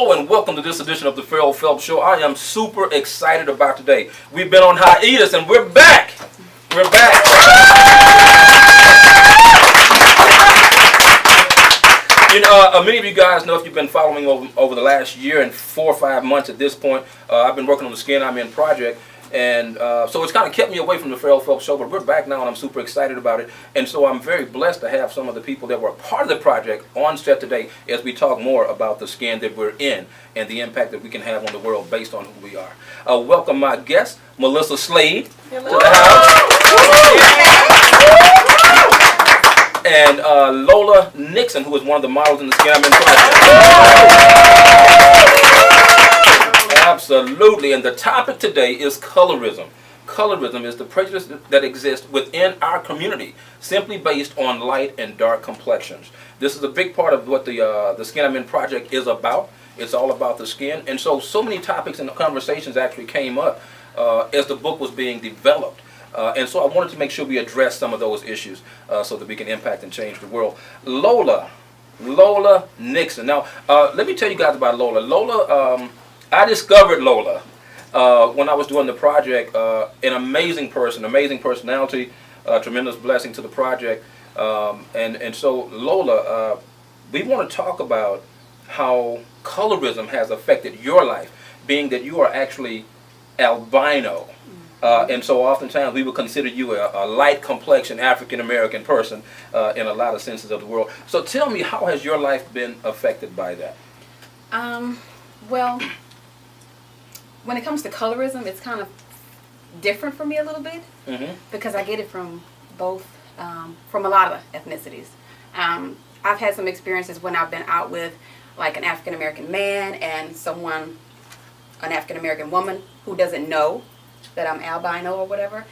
Hello and welcome to this edition of the Farrell Phelps Show. I am super excited about today. We've been on hiatus and we're back. We're back. Many of you guys know, if you've been following over the last year and 4 or 5 months at this point, I've been working on the Skin I'm In project. And so it's kind of kept me away from the Farrell Phelps Show, but we're back now and I'm super excited about it. And so I'm very blessed to have some of the people that were a part of the project on set today as we talk more about the skin that we're in and the impact that we can have on the world based on who we are. Welcome my guest, Melissa Slade, to the house. And Lola Nixon, who is one of the models in the Skin I'm In project. Absolutely, and the topic today is colorism. Colorism is the prejudice that exists within our community, simply based on light and dark complexions. This is a big part of what the Skin I'm In project is about. It's all about the skin, and so many topics and conversations actually came up as the book was being developed. And so I wanted to make sure we address some of those issues so that we can impact and change the world. Lola Nixon. Now, let me tell you guys about Lola. I discovered Lola when I was doing the project. An amazing person, amazing personality, tremendous blessing to the project. And so Lola, we want to talk about how colorism has affected your life, being that you are actually albino. And so oftentimes we would consider you a light complexion African American person in a lot of senses of the world. So tell me, how has your life been affected by that? Well, when it comes to colorism, it's kind of different for me a little bit because I get it from both, from a lot of ethnicities. I've had some experiences when I've been out with like an African American man and an African American woman who doesn't know that I'm albino or whatever,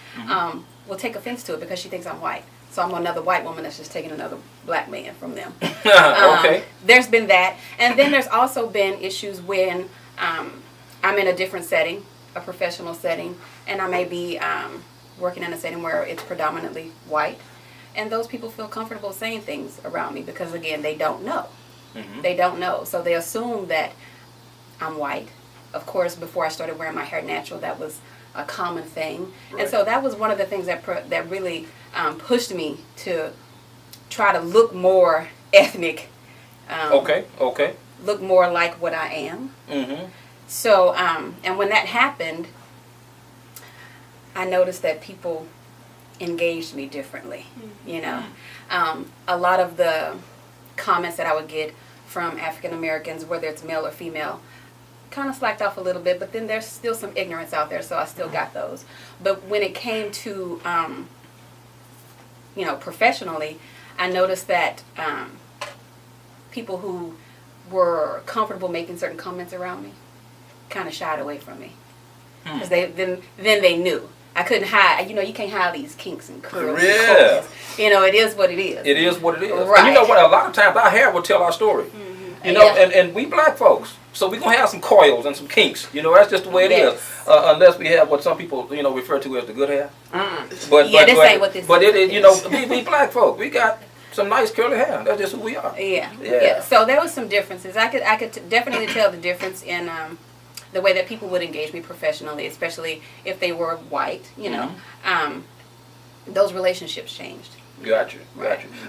will take offense to it because she thinks I'm white. So I'm another white woman that's just taking another black man from them. Okay. There's been that. And then there's also been issues when I'm in a different setting, a professional setting, and I may be working in a setting where it's predominantly white. And those people feel comfortable saying things around me because, again, they don't know. They don't know. So they assume that I'm white. Of course, before I started wearing my hair natural, that was a common thing. Right. And so that was one of the things that really pushed me to try to look more ethnic. Okay. Look more like what I am. So, and when that happened, I noticed that people engaged me differently, you know. A lot of the comments that I would get from African Americans, whether it's male or female, kind of slacked off a little bit, but then there's still some ignorance out there, so I still got those. But when it came to, professionally, I noticed that people who were comfortable making certain comments around me kind of shied away from me. Because then they knew. I couldn't hide. You can't hide these kinks and curls. Yeah. It is what it is. It is what it is. Right. And you know what? A lot of times our hair will tell our story. And we black folks, so we're going to have some coils and some kinks. That's just the way it is. Unless we have what some people, refer to as the good hair. But this ain't what this is. But it is, we black folk, we got some nice curly hair. That's just who we are. Yeah. So there was some differences. I could definitely tell the difference in the way that people would engage me professionally, especially if they were white, those relationships changed. Got you.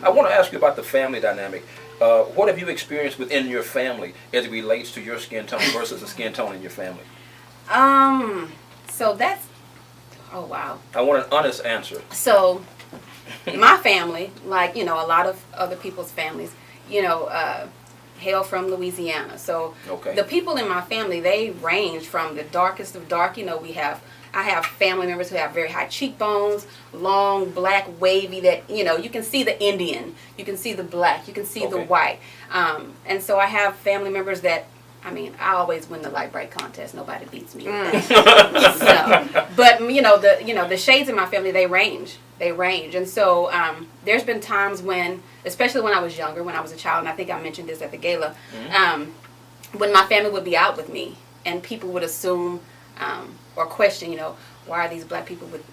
I want to ask you about the family dynamic. What have you experienced within your family as it relates to your skin tone versus the skin tone in your family? So that's, oh wow. I want an honest answer. So, my family, like, a lot of other people's families, hail from Louisiana. So, the people in my family, they range from the darkest of dark. I have family members who have very high cheekbones, long, black, wavy, that, you can see the Indian, you can see the black, you can see the white. And so I have family members that, I always win the light bright contest. Nobody beats me. But the shades in my family, they range. And so there's been times when, especially when I was younger, when I was a child, and I think I mentioned this at the gala, when my family would be out with me and people would assume or question, why are these black people with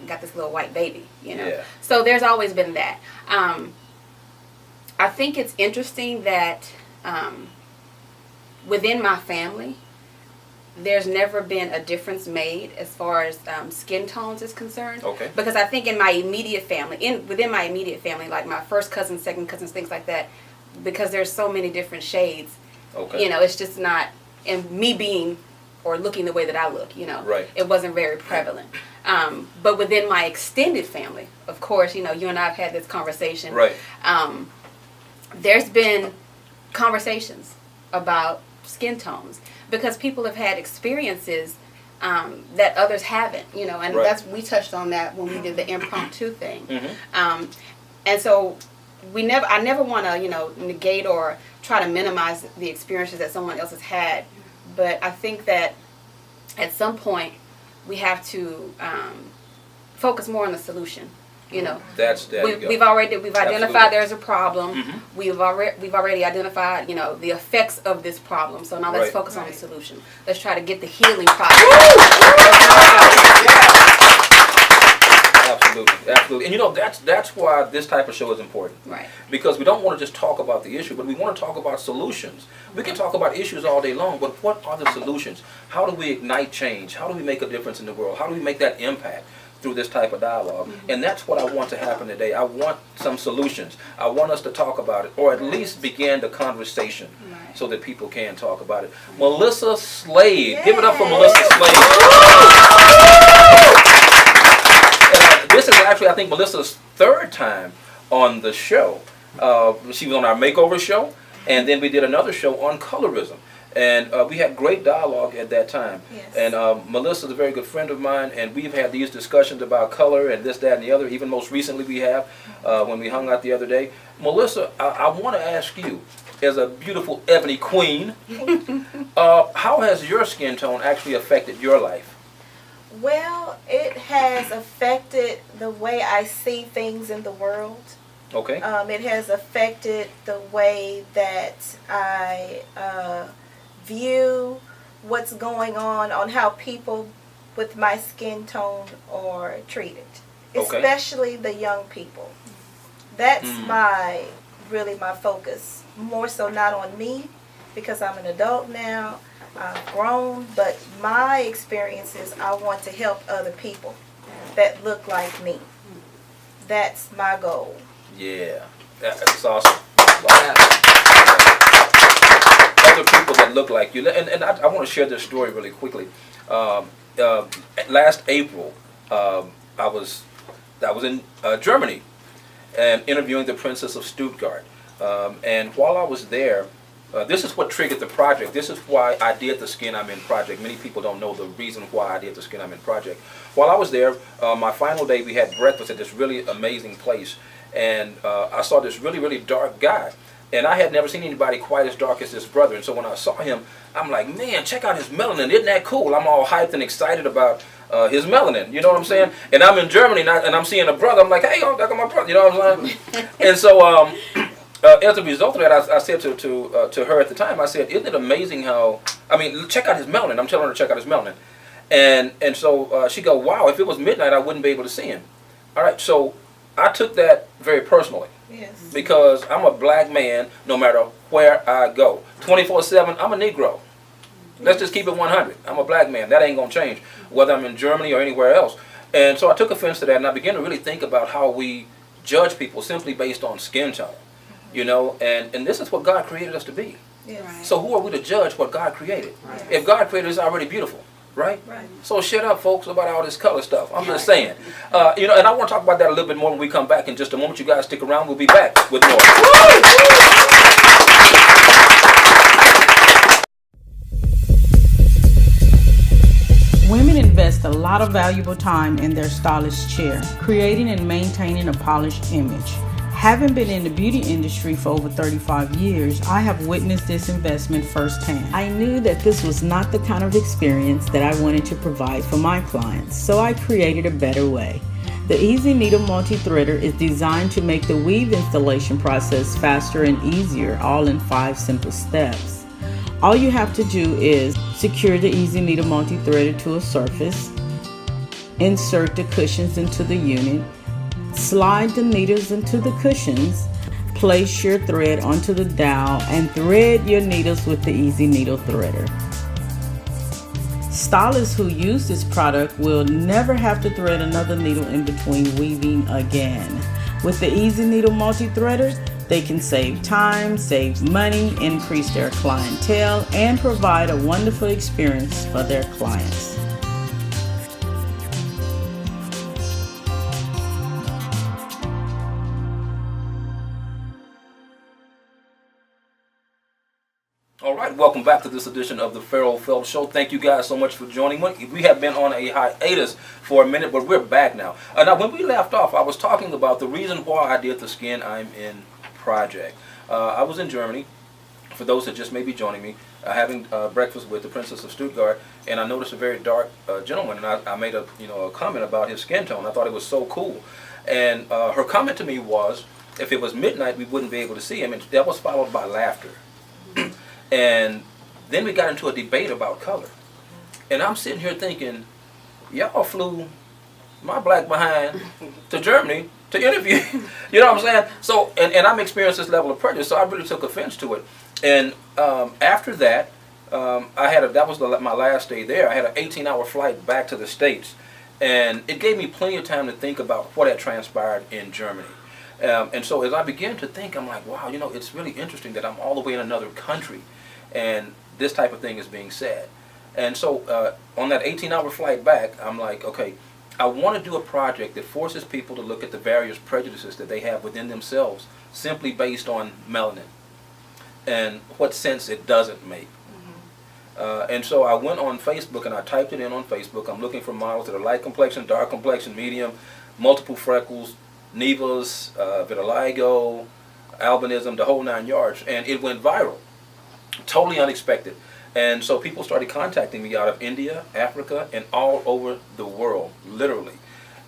got this little white baby, Yeah. So there's always been that. I think it's interesting that within my family, there's never been a difference made as far as skin tones is concerned. Okay. Because I think in my immediate family, within my immediate family, like my first cousins, second cousins, things like that, because there's so many different shades. Okay. You know, it's just not, and me being or looking the way that I look, you know, Right. it wasn't very prevalent. But within my extended family, of course, you know, you and I have had this conversation. Right. There's been conversations about skin tones because people have had experiences that others haven't, you know, and Right. we touched on that when we did the impromptu thing. Mm-hmm. And so I never want to, you know, negate or try to minimize the experiences that someone else has had, but I think that at some point we have to focus more on the solution. You know, we've identified there's a problem. Mm-hmm. We've already identified, you know, the effects of this problem. So now let's focus on the solution. Let's try to get the healing process. Absolutely. And you know, that's why this type of show is important. Right. Because we don't want to just talk about the issue, but we want to talk about solutions. We can talk about issues all day long, but what are the solutions? How do we ignite change? How do we make a difference in the world? How do we make that impact through this type of dialogue? And that's what I want to happen today. I want some solutions. I want us to talk about it, or at least begin the conversation so that people can talk about it. Melissa Slade. Give it up for Melissa Slade. This is actually, I think, Melissa's third time on the show. She was on our makeover show, and then we did another show on colorism. And we had great dialogue at that time. Yes. And Melissa's a very good friend of mine, and we've had these discussions about color and this, that, and the other. Even most recently we have, when we hung out the other day. Melissa, I want to ask you, as a beautiful ebony queen, how has your skin tone actually affected your life? Well, it has affected the way I see things in the world. Okay. It has affected the way that I view what's going on how people with my skin tone are treated, especially the young people. That's really my focus, more so not on me, because I'm an adult now, I've grown, but my experiences, I want to help other people that look like me. That's my goal. Yeah, that's awesome. Other people that look like you, and I want to share this story really quickly. Last April, I was in Germany and interviewing the Princess of Stuttgart, and while I was there, this is what triggered the project. This is why I did the Skin I'm In project. Many people don't know the reason why I did the Skin I'm In project. While I was there, my final day, we had breakfast at this really amazing place, and I saw this really, really dark guy. And I had never seen anybody quite as dark as this brother. And so when I saw him, I'm like, man, check out his melanin. Isn't that cool? I'm all hyped and excited about his melanin. You know what I'm saying? And I'm in Germany, and I'm seeing a brother. I'm like, hey, oh, that's my brother. You know what I'm saying? And so as a result of that, I said to her at the time, I said, isn't it amazing how, check out his melanin. I'm telling her to check out his melanin. And so she go, wow, if it was midnight, I wouldn't be able to see him. All right, so I took that very personally. Yes. Because I'm a black man no matter where I go. 24/7, I'm a Negro. Let's just keep it 100. I'm a black man. That ain't going to change, whether I'm in Germany or anywhere else. And so I took offense to that, and I began to really think about how we judge people simply based on skin tone. You know, and this is what God created us to be. Yes. Right. So who are we to judge what God created? Right. If God created us already beautiful. Right? Right. So shut up, folks, about all this color stuff. I'm just saying. You know, and I want to talk about that a little bit more when we come back in just a moment. You guys stick around. We'll be back with more. Women invest a lot of valuable time in their stylish chair, creating and maintaining a polished image. Having been in the beauty industry for over 35 years, I have witnessed this investment firsthand. I knew that this was not the kind of experience that I wanted to provide for my clients, so I created a better way. The Easy Needle Multi-Threader is designed to make the weave installation process faster and easier, all in 5 simple steps. All you have to do is secure the Easy Needle Multi-Threader to a surface, insert the cushions into the unit, slide the needles into the cushions, Place your thread onto the dowel and thread your needles with the Easy Needle Threader. Stylists who use this product will never have to thread another needle in between weaving again. With the Easy Needle Multi-Threader, they can save time, save money, increase their clientele, and provide a wonderful experience for their clients. All right, welcome back to this edition of the Farrell Phelps Show. Thank you guys so much for joining me. We have been on a hiatus for a minute, but we're back now. Now, when we left off, I was talking about the reason why I did the Skin I'm In project. I was in Germany, for those that just may be joining me, having breakfast with the Princess of Stuttgart, and I noticed a very dark gentleman, and I made a comment about his skin tone. I thought it was so cool, and her comment to me was, if it was midnight, we wouldn't be able to see him, and that was followed by laughter. And then we got into a debate about color. And I'm sitting here thinking, y'all flew my black behind to Germany to interview. You know what I'm saying? So, and I'm experiencing this level of prejudice, so I really took offense to it. And after that, that was my last day there. I had an 18-hour flight back to the States. And it gave me plenty of time to think about what had transpired in Germany. And so as I began to think, I'm like, wow, it's really interesting that I'm all the way in another country and this type of thing is being said. And so on that 18-hour flight back, I'm like, okay, I want to do a project that forces people to look at the various prejudices that they have within themselves simply based on melanin and what sense it doesn't make. And so I went on Facebook and I typed it in on Facebook. I'm looking for models that are light complexion, dark complexion, medium, multiple freckles, nevus, vitiligo, albinism, the whole 9 yards, and it went viral. Totally unexpected. And so people started contacting me out of India, Africa, and all over the world, literally.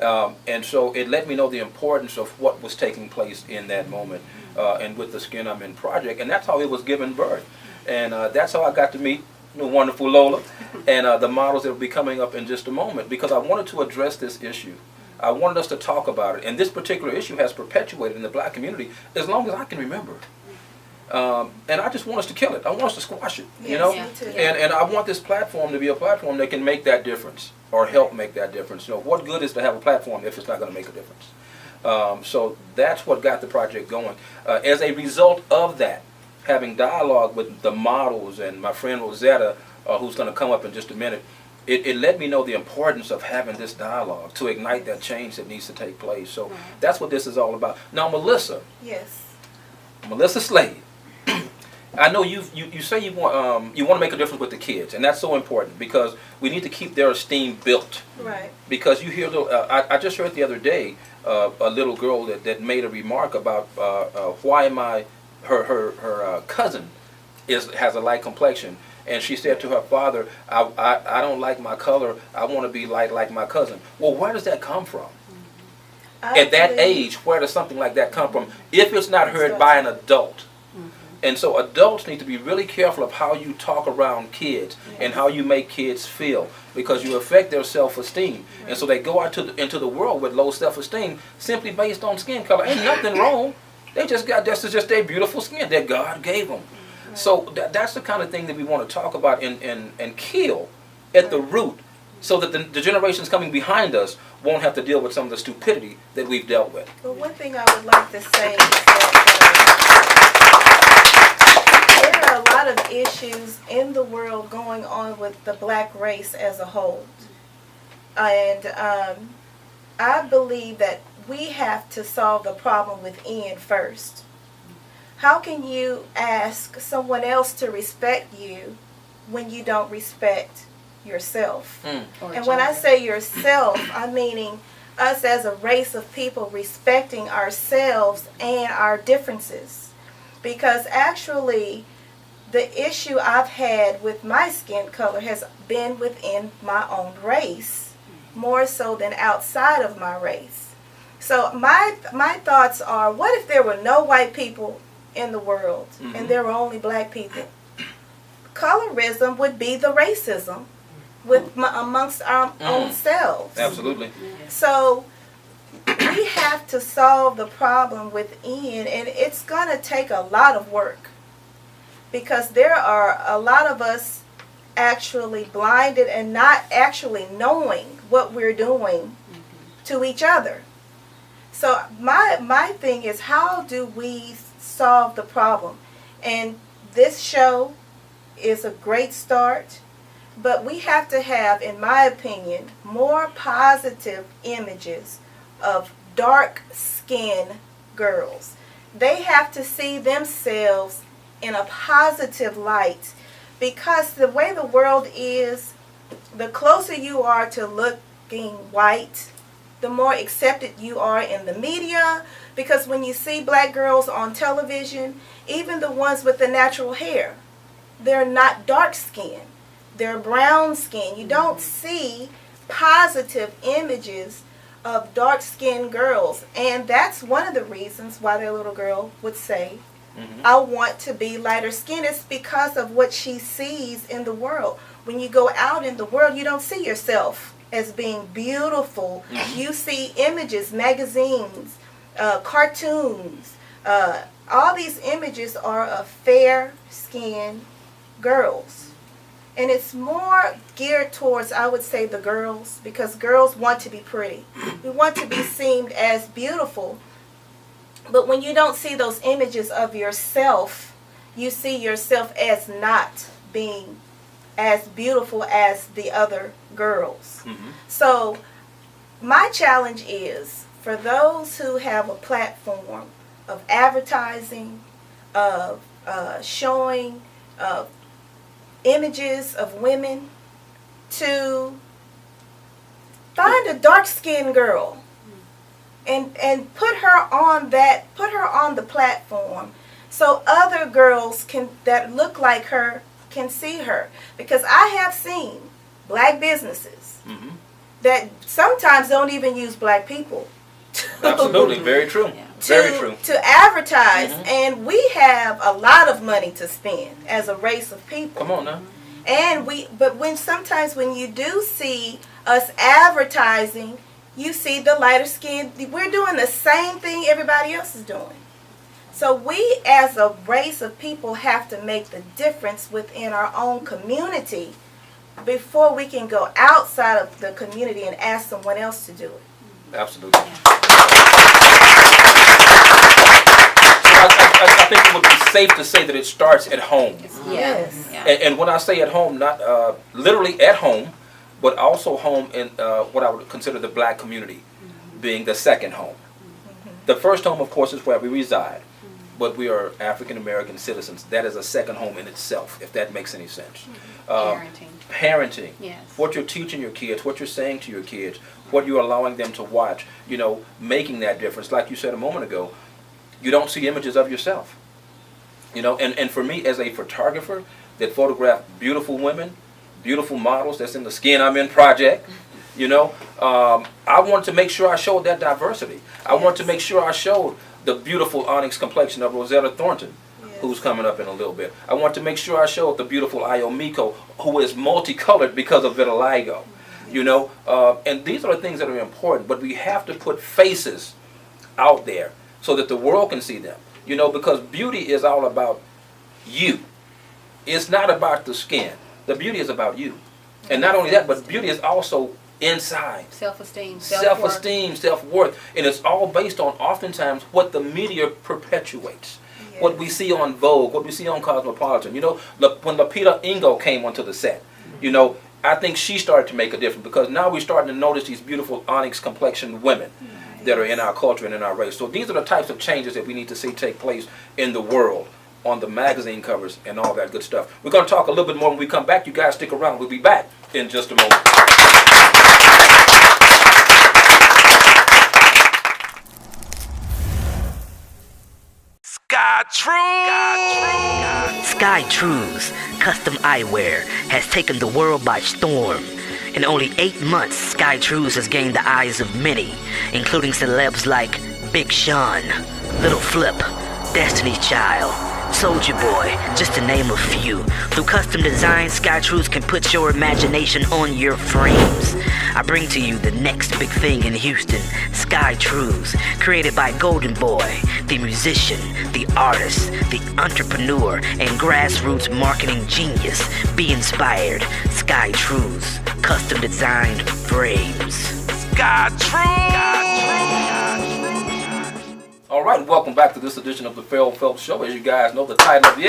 And so it let me know the importance of what was taking place in that moment and with the Skin I'm In project. And that's how it was given birth. And that's how I got to meet wonderful Lola and the models that will be coming up in just a moment, because I wanted to address this issue. I wanted us to talk about it. And this particular issue has perpetuated in the black community as long as I can remember. And I just want us to kill it. I want us to squash it, Me too. And I want this platform to be a platform that can make that difference or help make that difference. What good is to have a platform if it's not going to make a difference? So that's what got the project going. As a result of that, having dialogue with the models and my friend Rosetta, who's going to come up in just a minute, it let me know the importance of having this dialogue to ignite that change that needs to take place. So that's what this is all about. Now, Melissa. Yes. Melissa Slade. I know you say you want to make a difference with the kids, and that's so important because we need to keep their esteem built. Right. Because you hear I just heard the other day a little girl that made a remark about why her cousin has a light complexion, and she said to her father, I don't like my color. I want to be light like my cousin. Well, where does that come from? At that age, where does something like that come from if it's not heard by an adult? And so adults need to be really careful of how you talk around kids and how you make kids feel, because you affect their self-esteem. And so they go out into the world with low self-esteem simply based on skin color. Ain't nothing wrong. This is just their beautiful skin that God gave them. So that's the kind of thing that we want to talk about and kill at the root, so that the generations coming behind us won't have to deal with some of the stupidity that we've dealt with. Well, one thing I would like to say is that there are a lot of issues in the world going on with the black race as a whole. And I believe that we have to solve the problem within first. How can you ask someone else to respect you when you don't respect yourself? And when I say yourself, I'm meaning us as a race of people respecting ourselves and our differences. Because actually, the issue I've had with my skin color has been within my own race, more so than outside of my race. So my thoughts are, what if there were no white people in the world and there were only black people? Colorism would be the racism amongst our own selves. Absolutely. So we we have to solve the problem within, and it's going to take a lot of work because there are a lot of us actually blinded and not actually knowing what we're doing to each other. So my thing is, how do we solve the problem? And this show is a great start, but we have to have, in my opinion, more positive images of dark-skinned girls. They have to see themselves in a positive light, because the way the world is, the closer you are to looking white, the more accepted you are in the media, because when you see black girls on television, even the ones with the natural hair, they're not dark skinned. They're brown skinned. You don't see positive images of dark skinned girls. And that's one of the reasons why their little girl would say, I want to be lighter skinned. It's because of what she sees in the world. When you go out in the world, you don't see yourself as being beautiful. You see images, magazines, cartoons. All these images are of fair-skinned girls. And it's more geared towards, I would say, the girls, because girls want to be pretty. We want to be seen as beautiful. But when you don't see those images of yourself, you see yourself as not being as beautiful as the other girls. So my challenge is for those who have a platform of advertising, of showing images of women, to find a dark-skinned girl and put her on the platform, so other girls that look like her can see her. Because I have seen black businesses that sometimes don't even use black people. Absolutely, very true. Very true. To advertise, and we have a lot of money to spend as a race of people. Come on now. And but sometimes when you do see us advertising, you see the lighter skin. We're doing the same thing everybody else is doing. So we as a race of people have to make the difference within our own community before we can go outside of the community and ask someone else to do it. Absolutely. I think it would be safe to say that it starts at home. Yes. And when I say at home, not literally at home, but also home in what I would consider the black community, being the second home. The first home, of course, is where we reside, but we are African American citizens. That is a second home in itself, if that makes any sense. Parenting. Yes. What you're teaching your kids, what you're saying to your kids, what you're allowing them to watch, making that difference. Like you said a moment ago, you don't see images of yourself. And for me as a photographer that photograph beautiful women, beautiful models that's in the Skin I'm In project, I wanted to make sure I showed that diversity. I wanted to make sure I showed the beautiful onyx complexion of Rosetta Thornton, who's coming up in a little bit. I want to make sure I showed the beautiful Io who is multicolored because of vitiligo. And these are the things that are important, but we have to put faces out there so that the world can see them. Because beauty is all about you. It's not about the skin. The beauty is about you. And not only that, but beauty is also inside. Self-esteem, self-worth. And it's all based on oftentimes what the media perpetuates. Yes. What we see on Vogue, what we see on Cosmopolitan. When Lupita Nyong'o came onto the set, I think she started to make a difference, because now we're starting to notice these beautiful onyx complexioned women that are in our culture and in our race. So these are the types of changes that we need to see take place in the world, on the magazine covers and all that good stuff. We're going to talk a little bit more when we come back. You guys stick around. We'll be back in just a moment. Sky Trues Custom Eyewear has taken the world by storm. In only 8 months, Sky Trues has gained the eyes of many, including celebs like Big Sean, Little Flip, Destiny's Child, Soldier Boy, just to name a few. Through custom design, SkyTruths can put your imagination on your frames. I bring to you the next big thing in Houston, SkyTruths, created by Golden Boy, the musician, the artist, the entrepreneur, and grassroots marketing genius. Be inspired. SkyTruths, custom designed frames. All right, welcome back to this edition of the Phil Phelps Show. As you guys know, the title of I'm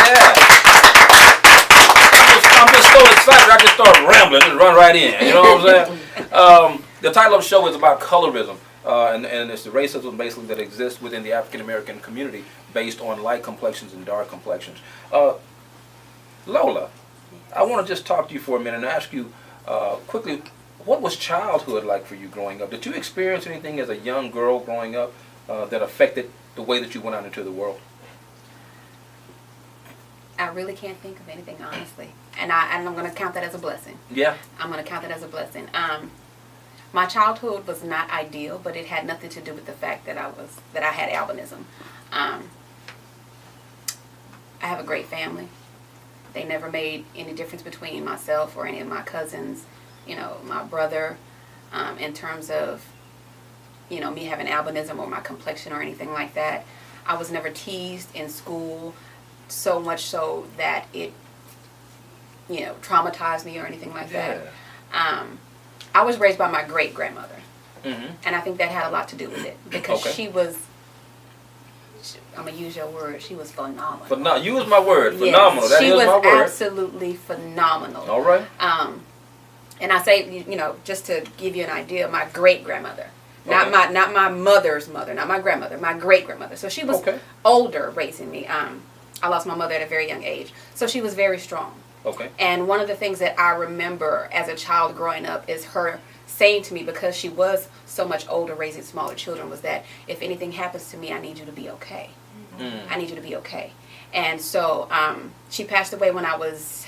just so excited. I just start rambling, just run right in. You know what I'm saying? The title of the show is about colorism, and it's the racism basically that exists within the African American community based on light complexions and dark complexions. Lola, I want to just talk to you for a minute and ask you quickly, what was childhood like for you growing up? Did you experience anything as a young girl growing up that affected the way that you went out into the world? I really can't think of anything, honestly. And I'm going to count that as a blessing. Yeah. I'm going to count that as a blessing. My childhood was not ideal, but it had nothing to do with the fact that I had albinism. I have a great family. They never made any difference between myself or any of my cousins, my brother, in terms of, me having albinism or my complexion or anything like that. I was never teased in school, so much so that it, traumatized me or anything like that. I was raised by my great-grandmother, and I think that had a lot to do with it, because she was, I'm going to use your word, she was phenomenal. Use my word, phenomenal. Yes, that is my word. She was absolutely phenomenal. All right. And I say, just to give you an idea, my great-grandmother, not my mother's mother, not my grandmother, my great-grandmother. So she was older raising me. I lost my mother at a very young age. So she was very strong. Okay. And one of the things that I remember as a child growing up is her saying to me, because she was so much older raising smaller children, was that if anything happens to me, I need you to be okay. I need you to be okay. And so she passed away when I was,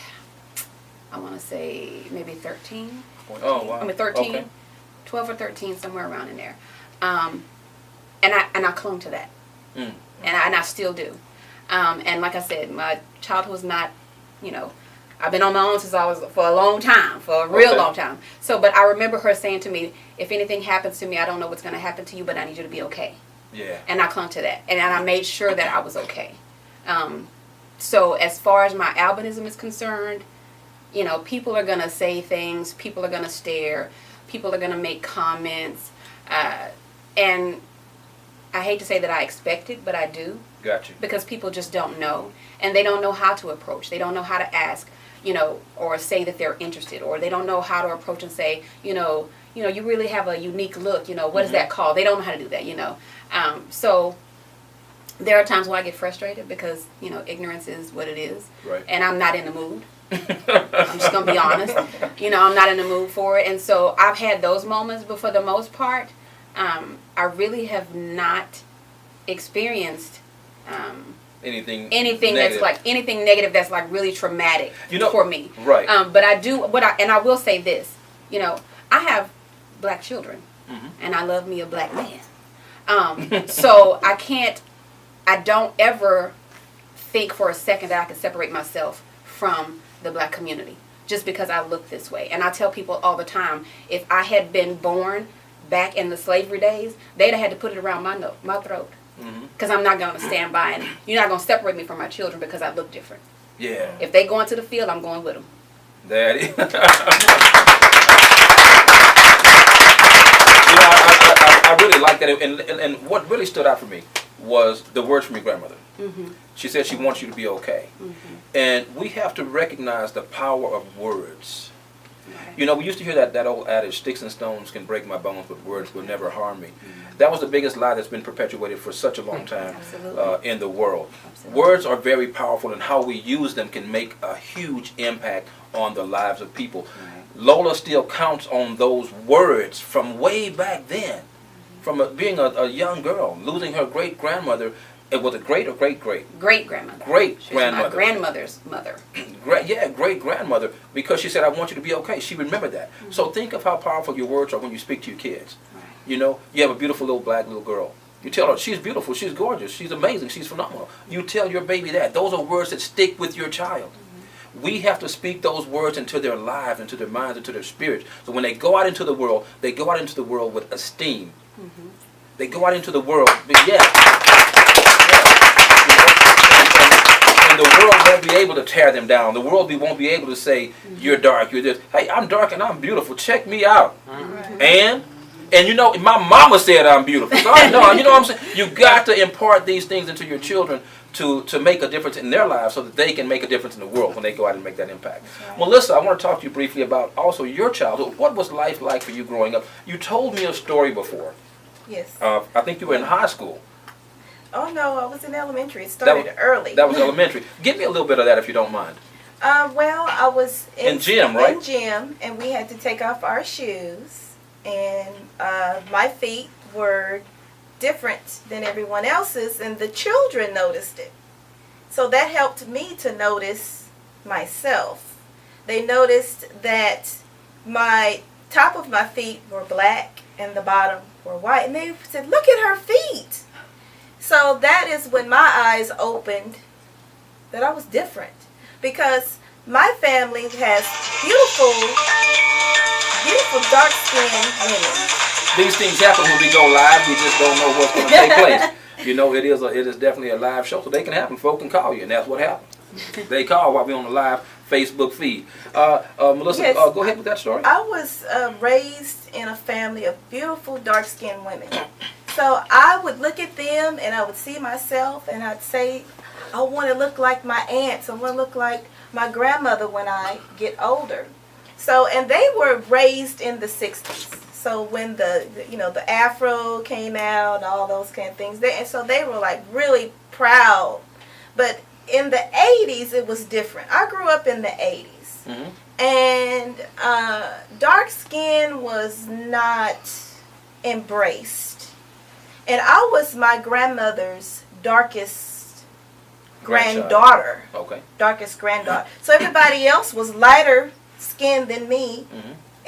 I want to say maybe 13, 14. Oh, wow. 13, Okay. 12 or 13, somewhere around in there. And I clung to that. And I still do. And like I said, my childhood was not, I've been on my own since I was, for a long time, for a real long time. So, but I remember her saying to me, if anything happens to me, I don't know what's going to happen to you, but I need you to be okay. Yeah. And I clung to that. And I made sure that I was okay. So as far as my albinism is concerned, people are going to say things, people are going to stare, people are going to make comments. And I hate to say that I expect it, but I do. Gotcha. Because people just don't know. And they don't know how to approach. They don't know how to ask, or say that they're interested. Or they don't know how to approach and say, you really have a unique look. What is that called? They don't know how to do that, So there are times when I get frustrated because, ignorance is what it is. Right. And I'm not in the mood. I'm just going to be honest. I'm not in the mood for it. And so I've had those moments, but for the most part, I really have not experienced anything negative. That's like anything negative that's like really traumatic for me. Right. But I do and I will say this, I have black children, and I love me a black man. So I don't ever think for a second that I can separate myself from the black community just because I look this way. And I tell people all the time, if I had been born back in the slavery days, they'd have had to put it around my throat. Because I'm not going to stand by, and you're not going to separate me from my children because I look different. Yeah. If they go into the field, I'm going with them. Daddy. I really like that. And what really stood out for me was the words from your grandmother. She said she wants you to be okay. And we have to recognize the power of words. We used to hear that old adage, sticks and stones can break my bones, but words will never harm me. That was the biggest lie that's been perpetuated for such a long time in the world. Words are very powerful, and how we use them can make a huge impact on the lives of people. Lola still counts on those words from way back then, from being a young girl, losing her great-grandmother. It was a great or great-grandmother? Great-grandmother. Great-grandmother. My grandmother's mother. Great-grandmother, because she said, I want you to be okay. She remembered that. So think of how powerful your words are when you speak to your kids. You have a beautiful little black little girl. You tell her she's beautiful, she's gorgeous, she's amazing, she's phenomenal. You tell your baby that. Those are words that stick with your child. We have to speak those words into their lives, into their minds, into their spirits. So when they go out into the world, they go out into the world with esteem. They go out into the world, and the world won't be able to tear them down. The world won't be able to say, you're dark, you're this. Hey, I'm dark and I'm beautiful. Check me out. And you know, my mama said I'm beautiful. So I know, you know what I'm saying? You got to impart these things into your children to make a difference in their lives so that they can make a difference in the world when they go out and make that impact. Right. Melissa, I want to talk to you briefly about also your childhood. What was life like for you growing up? You told me a story before. Yes. I think you were in high school. Oh, no, I was in elementary. It started early. That was elementary. Give me a little bit of that if you don't mind. Well, I was in gym, right? In gym, and we had to take off our shoes. And my feet were different than everyone else's, and the children noticed it. So that helped me to notice myself. They noticed that my top of my feet were black and the bottom were white, and they said, "Look at her feet." So that is when my eyes opened that I was different, because my family has beautiful dark-skinned women. These things happen when we go live. We just don't know what's going to take place. You know, it is definitely a live show, so they can happen. Folk can call you, and that's what happens. They call while we're on the live Facebook feed. Melissa, Yes. Go ahead with that story. I was raised in a family of beautiful dark-skinned women. So I would look at them, and I would see myself, and I'd say, I want to look like my aunts. I want to look like my grandmother when I get older. So, and they were raised in the 60s. So when the Afro came out and all those kind of things, and so they were like really proud. But in the 80s, it was different. I grew up in the 80s. And dark skin was not embraced. And I was my grandmother's darkest granddaughter. Okay. Darkest granddaughter. So everybody else was lighter skinned than me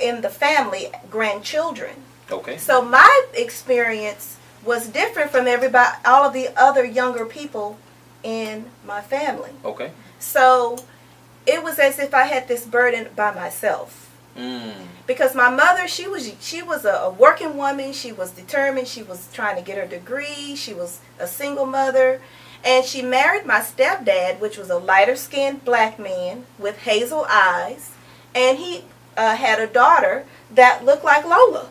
in the family, grandchildren. Okay. So my experience was different from everybody, all of the other younger people in my family. Okay. So it was as if I had this burden by myself. Because my mother, she was a working woman. She was determined. She was trying to get her degree. She was a single mother. And she married my stepdad, which was a lighter-skinned black man with hazel eyes. And he had a daughter that looked like Lola.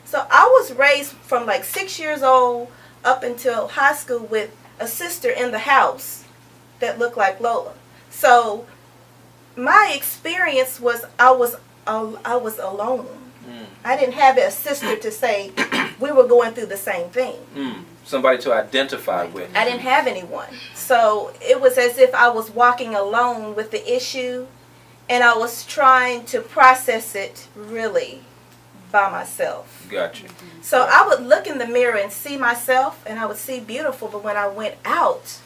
So I was raised from like 6 years old up until high school with a sister in the house that looked like Lola. So my experience was I was alone. I didn't have a sister to say we were going through the same thing. Somebody to identify with. I didn't have anyone. So it was as if I was walking alone with the issue, and I was trying to process it really by myself. Gotcha. So I would look in the mirror and see myself, and I would see beautiful, but when I went out,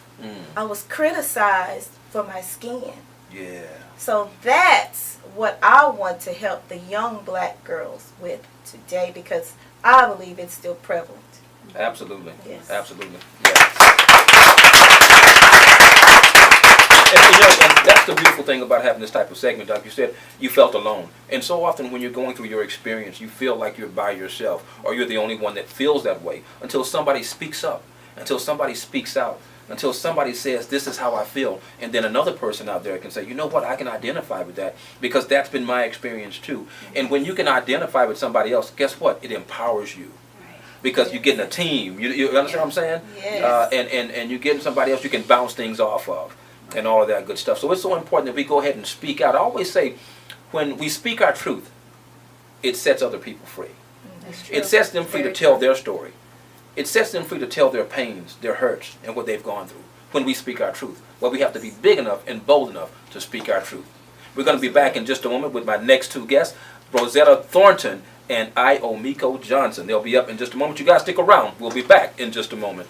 I was criticized for my skin. Yeah. So that's what I want to help the young black girls with today, because I believe it's still prevalent. Absolutely. Yes. Absolutely. Yes. And that's the beautiful thing about having this type of segment. Like you said, you felt alone. And so often when you're going through your experience, you feel like you're by yourself, or you're the only one that feels that way, until somebody speaks up, until somebody speaks out, until somebody says, this is how I feel. And then another person out there can say, you know what, I can identify with that, because that's been my experience too. And when you can identify with somebody else, guess what? It empowers you. Because you're getting a team. You understand what I'm saying? Yes. And you're getting somebody else you can bounce things off of and all of that good stuff. So it's so important that we go ahead and speak out. I always say, when we speak our truth, it sets other people free. It sets them free to tell their story. It sets them free to tell their pains, their hurts, and what they've gone through when we speak our truth. Well, we have to be big enough and bold enough to speak our truth. We're going to be back in just a moment with my next two guests, Rosetta Thornton and Iomiko Johnson. They'll be up in just a moment. You guys stick around. We'll be back in just a moment.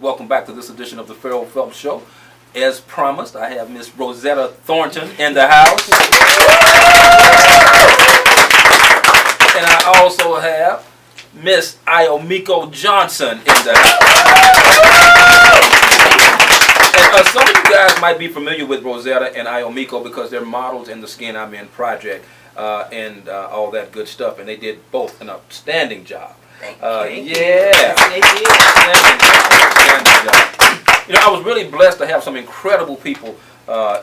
welcome back to this edition of the Farrell Phelps Show. As promised, I have Miss Rosetta Thornton in the house. And I also have Miss Iomiko Johnson in the house. And some of you guys might be familiar with Rosetta and Iomiko because they're models in the Skin I'm In project and all that good stuff. And they did both an outstanding job. Thank you. Yeah. Outstanding job. You know, I was really blessed to have some incredible people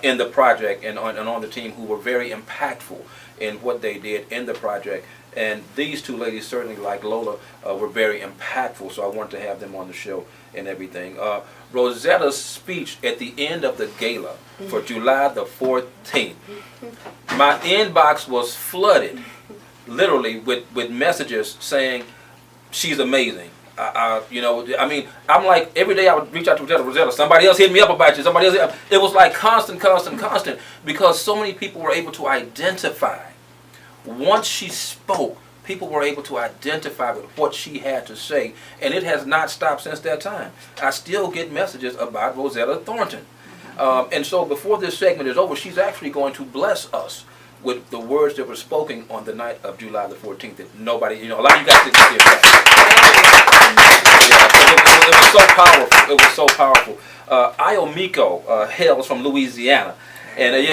in the project and on the team who were very impactful in what they did in the project. And these two ladies, certainly like Lola, were very impactful, so I wanted to have them on the show and everything. Rosetta's speech at the end of the gala for July the 14th, my inbox was flooded, literally, with messages saying, she's amazing. You know, I mean, I'm like, every day I would reach out to Rosetta, somebody else hit me up about you, somebody else. It was like constant, because so many people were able to identify. Once she spoke, people were able to identify with what she had to say, and it has not stopped since that time. I still get messages about Rosetta Thornton. And so before this segment is over, she's actually going to bless us with the words that were spoken on the night of July the 14th that nobody, you know, a lot of you guys didn't hear that. It was so powerful. It was so powerful. Iomiko hails from Louisiana. And And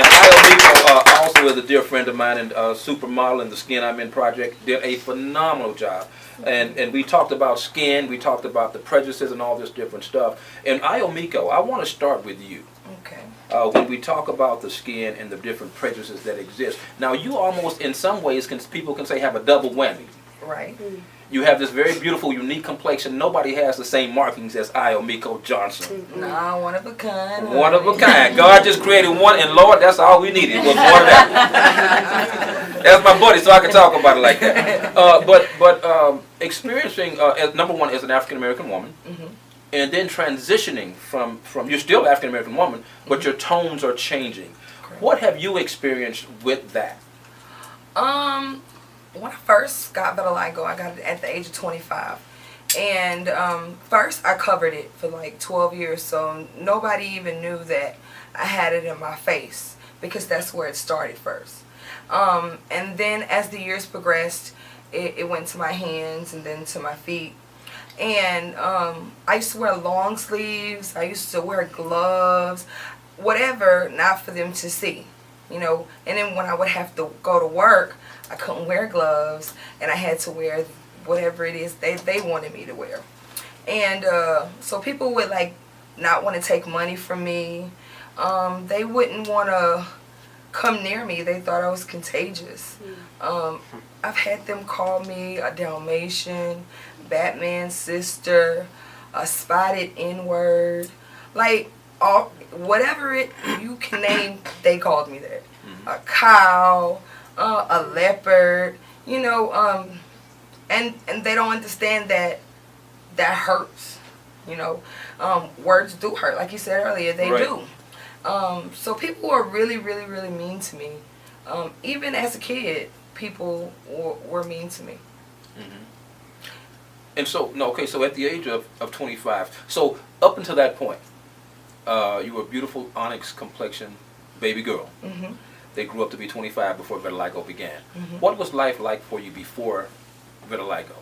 Iomiko also is a dear friend of mine and supermodel in the Skin I'm In project. Did a phenomenal job. And we talked about skin, we talked about the prejudices and all this different stuff. And Iomiko, I want to start with you. Okay. When we talk about the skin and the different prejudices that exist. Now you almost, in some ways, people can say have a double whammy. Right. You have this very beautiful, unique complexion. Nobody has the same markings as Iomiko Johnson. No, one of a kind. One of a kind. God just created one, and Lord, that's all we needed was one of that. That's my buddy, so I can talk about it like that. But experiencing, number one, as an African American woman, and then transitioning from you're still an African American woman, but your tones are changing. Correct. What have you experienced with that? When I first got vitiligo, I got it at the age of 25. And first I covered it for like 12 years, so nobody even knew that I had it in my face because that's where it started first. And then as the years progressed, it went to my hands and then to my feet. And I used to wear long sleeves, I used to wear gloves, whatever, not for them to see, you know. And then when I would have to go to work, I couldn't wear gloves, and I had to wear whatever it is they wanted me to wear. And so people would like not want to take money from me. They wouldn't want to come near me. They thought I was contagious. I've had them call me a Dalmatian, Batman's sister, a spotted N-word, like whatever you can name, they called me that. A cow. A leopard, you know, and they don't understand that hurts, you know. Words do hurt, like you said earlier, they do. So people were really, really, really mean to me. Even as a kid, people were mean to me. And so, so at the age of 25, so up until that point, you were a beautiful onyx complexion baby girl. They grew up to be 25 before vitiligo began. What was life like for you before vitiligo?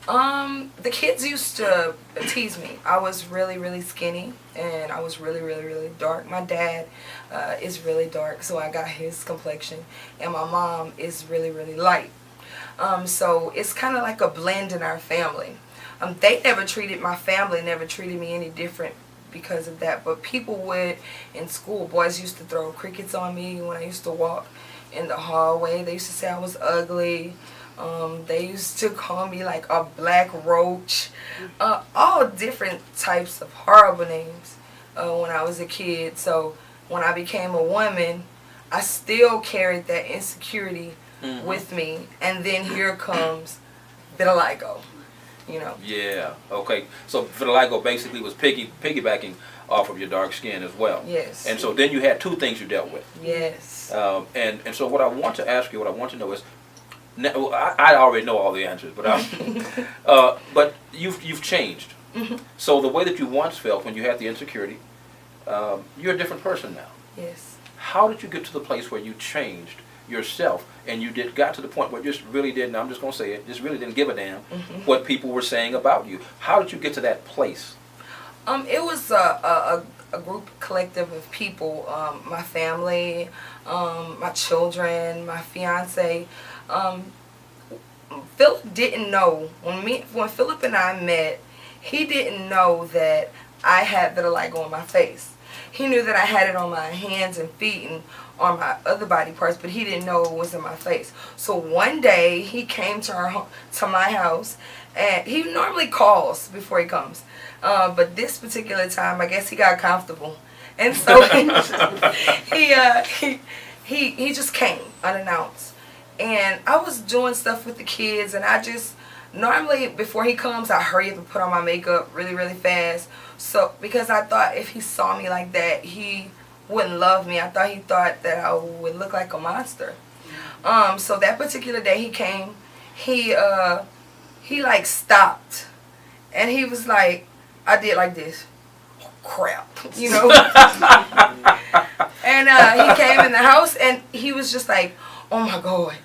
The kids used to tease me. I was really, really skinny, and I was really, really, really dark. My dad is really dark, so I got his complexion, and my mom is really, really light. So it's kind of like a blend in our family. They never treated, my family never treated me any different because of that, but people would in school. Boys used to throw crickets on me when I used to walk in the hallway. They used to say I was ugly. They used to call me like a black roach, all different types of horrible names when I was a kid. So when I became a woman, I still carried that insecurity with me, and then here comes vitiligo. You know. Yeah. Okay. So vitiligo basically was piggybacking off of your dark skin as well. Yes. And so then you had two things you dealt with. Yes. And so what I want to ask you, what I want to know is, Now, I already know all the answers, but you've changed. So the way that you once felt when you had the insecurity, you're a different person now. Yes. How did you get to the place where you changed yourself and you got to the point where you just really didn't, I'm just going to say it, just really didn't give a damn what people were saying about you? How did you get to that place? It was a group collective of people, my family, my children, my fiance. Philip didn't know when Philip and I met. He didn't know that I had vitiligo on my face. He knew that I had it on my hands and feet and on my other body parts, but he didn't know it was in my face. So one day he came to my house, and he normally calls before he comes, but this particular time I guess he got comfortable, and so he just came unannounced, and I was doing stuff with the kids, and I just normally before he comes I hurry up and put on my makeup really fast, so because I thought if he saw me like that he wouldn't love me. I thought he thought that I would look like a monster. So that particular day he came, he like stopped, and he was like, I did like this, oh, crap, you know. And he came in the house and he was just like, oh my god,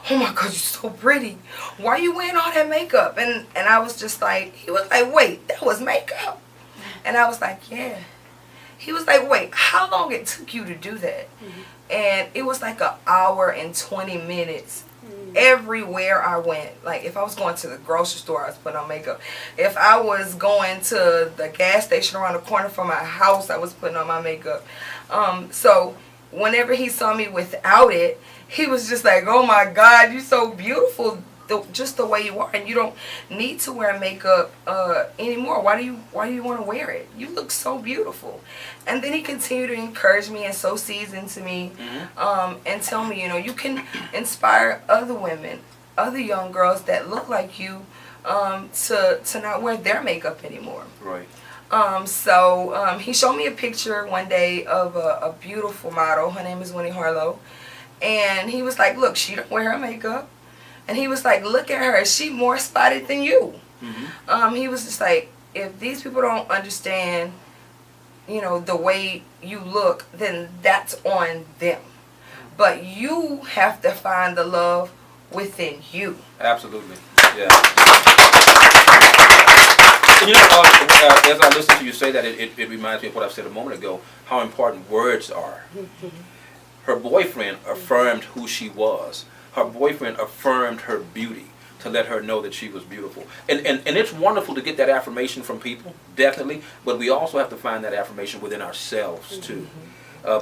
you're so pretty. Why are you wearing all that makeup? And I was just like, he was like, wait, that was makeup? And I was like, yeah. He was like, wait, how long it took you to do that? And it was like 1 hour and 20 minutes. Everywhere I went, like if I was going to the grocery store, I was putting on makeup. If I was going to the gas station around the corner from my house, I was putting on my makeup. So whenever he saw me without it, he was just like, oh my God, you're so beautiful, just the way you are, and you don't need to wear makeup anymore. Why do you want to wear it? You look so beautiful. And then he continued to encourage me and sow seeds into me, and tell me, you can inspire other women, other young girls that look like you, to not wear their makeup anymore. Right. So he showed me a picture one day of a beautiful model. Her name is Winnie Harlow. And he was like, look, she don't wear her makeup. And he was like, look at her. She more spotted than you. He was just like, if these people don't understand, the way you look, then that's on them. But you have to find the love within you. Absolutely. Yeah. As I listen to you say that, it reminds me of what I said a moment ago, how important words are. Her boyfriend affirmed who she was. Her boyfriend affirmed her beauty to let her know that she was beautiful. And it's wonderful to get that affirmation from people, definitely, but we also have to find that affirmation within ourselves, too.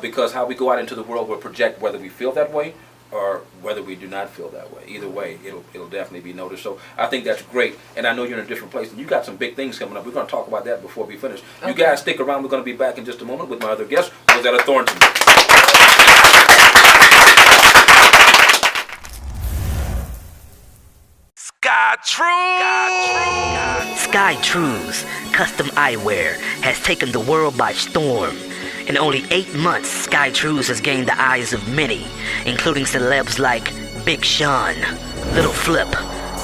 Because how we go out into the world will project whether we feel that way or whether we do not feel that way. Either way, it'll definitely be noticed. So I think that's great, and I know you're in a different place, and you got some big things coming up. We're going to talk about that before we finish. Okay. You guys stick around. We're going to be back in just a moment with my other guest, Rosetta Thornton. Sky Trues Custom Eyewear has taken the world by storm. In only 8 months, Sky Trues has gained the eyes of many, including celebs like Big Sean, Little Flip,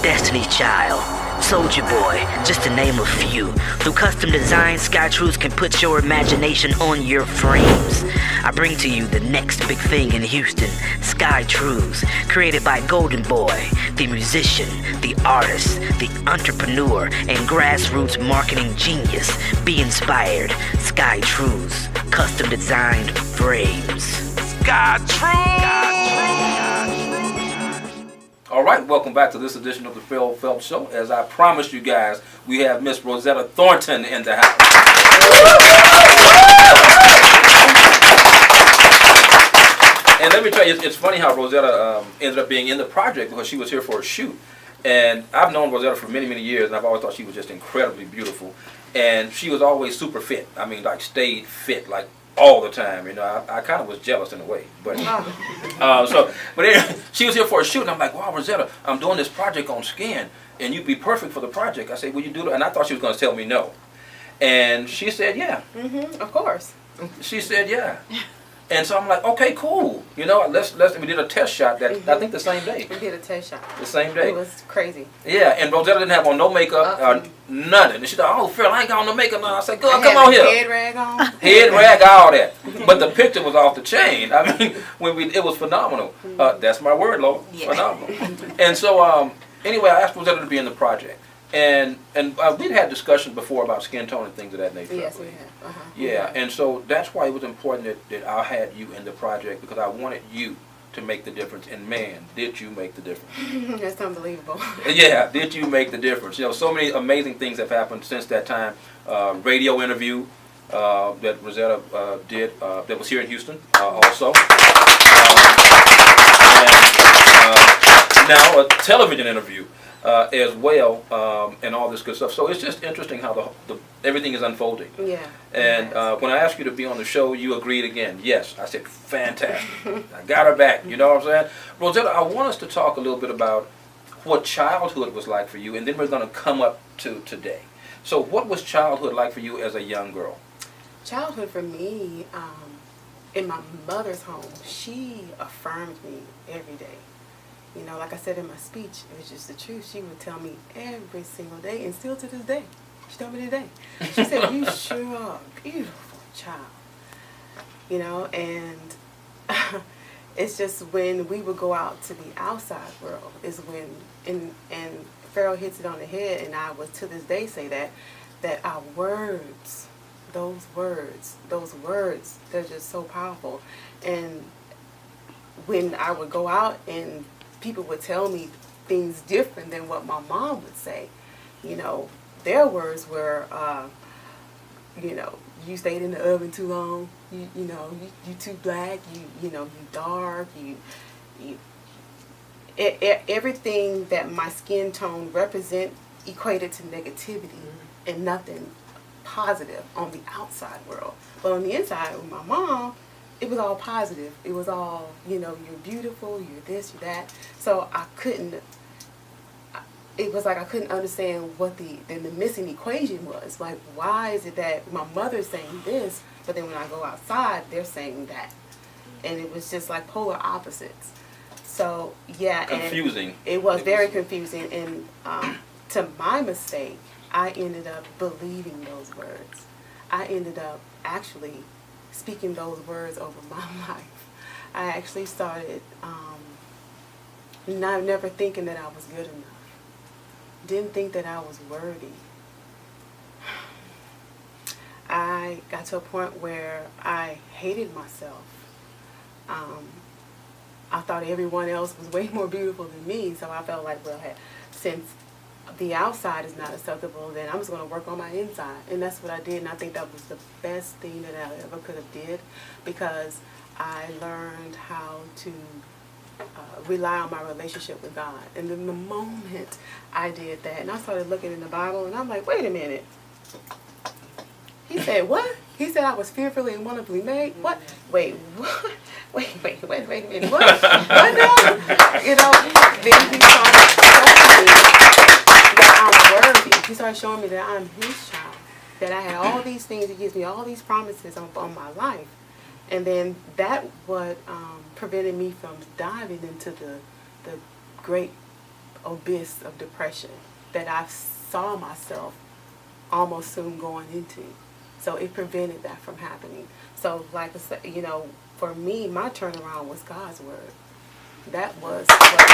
Destiny's Child, Soulja Boy, just to name a few. Through custom design, Sky Trues can put your imagination on your frames. I bring to you the next big thing in Houston, Sky Trues, created by Golden Boy, the musician, the artist, the entrepreneur, and grassroots marketing genius. Be inspired. Sky Trues, custom designed frames. Sky Trues! All right, welcome back to this edition of the Phil Phelps Show. As I promised you guys, we have Miss Rosetta Thornton in the house. And let me tell you, it's funny how Rosetta ended up being in the project because she was here for a shoot. And I've known Rosetta for many, many years, and I've always thought she was just incredibly beautiful. And she was always super fit. I mean, like stayed fit, like all the time. I kind of was jealous in a way. But but anyway, she was here for a shoot, and I'm like, wow, Rosetta, I'm doing this project on skin, and you'd be perfect for the project. I said, will you do it? And I thought she was going to tell me no. And she said, yeah. Of course. She said, yeah. And so I'm like, okay, cool. You know, we did a test shot that I think the same day. We did a test shot. The same day. It was crazy. Yeah, and Rosetta didn't have on no makeup, nothing. And she thought, oh, Phil, I ain't got on no makeup now. I said, girl, I come had on a here. head rag on. Head rag, all that. But the picture was off the chain. I mean, it was phenomenal. That's my word, Lord. Yeah. Phenomenal. And so, anyway, I asked Rosetta to be in the project. And we'd had discussions before about skin tone and things of that nature. Yes, we have. Uh-huh. Yeah, and so that's why it was important that I had you in the project, because I wanted you to make the difference. And man, did you make the difference. That's unbelievable. Yeah, did you make the difference. You know, so many amazing things have happened since that time. Radio interview that Rosetta did that was here in Houston also. And now a television interview as well, and all this good stuff. So it's just interesting how everything is unfolding. Yeah. And when I asked you to be on the show, you agreed again. Yes, I said, fantastic. I got her back. You know what I'm saying? Rosetta, I want us to talk a little bit about what childhood was like for you, and then we're going to come up to today. So what was childhood like for you as a young girl? Childhood for me, in my mother's home, she affirmed me every day. You know, like I said in my speech, it was just the truth. She would tell me every single day, and still to this day. She told me today. She said, you sure are a beautiful child. You know, and it's just when we would go out to the outside world is when, and Farrell hits it on the head, and I would to this day say that our words, those words, they're just so powerful. And when I would go out and people would tell me things different than what my mom would say, you know, their words were, you know, you stayed in the oven too long, you know, you too black, you know, you dark, everything that my skin tone equated to negativity and nothing positive on the outside world. But on the inside with my mom, it was all positive. It was all, you know, you're beautiful, you're this, you're that. So it was like I couldn't understand what the missing equation was. Like, why is it that my mother's saying this, but then when I go outside, they're saying that? And it was just like polar opposites. So, yeah. Confusing. And it was very confusing. And to my mistake, I ended up believing those words. I ended up actually speaking those words over my life. I actually started never thinking that I was good enough. Didn't think that I was worthy. I got to a point where I hated myself. I thought everyone else was way more beautiful than me, so I felt like, well, since the outside is not acceptable, then I'm just going to work on my inside. And that's what I did, and I think that was the best thing that I ever could have did, because I learned how to rely on my relationship with God. And then the moment I did that, and I started looking in the Bible, and I'm like, wait a minute. He said, what? He said I was fearfully and wonderfully made? What? Wait, what? Wait a minute. What? What now? You know, then he started showing me that I'm worthy. He started showing me that I'm his child, that I had all these things. He gives me all these promises on my life. And then that what prevented me from diving into the great abyss of depression that I saw myself almost soon going into. So it prevented that from happening. So like I said, you know, for me, my turnaround was God's word. That was what I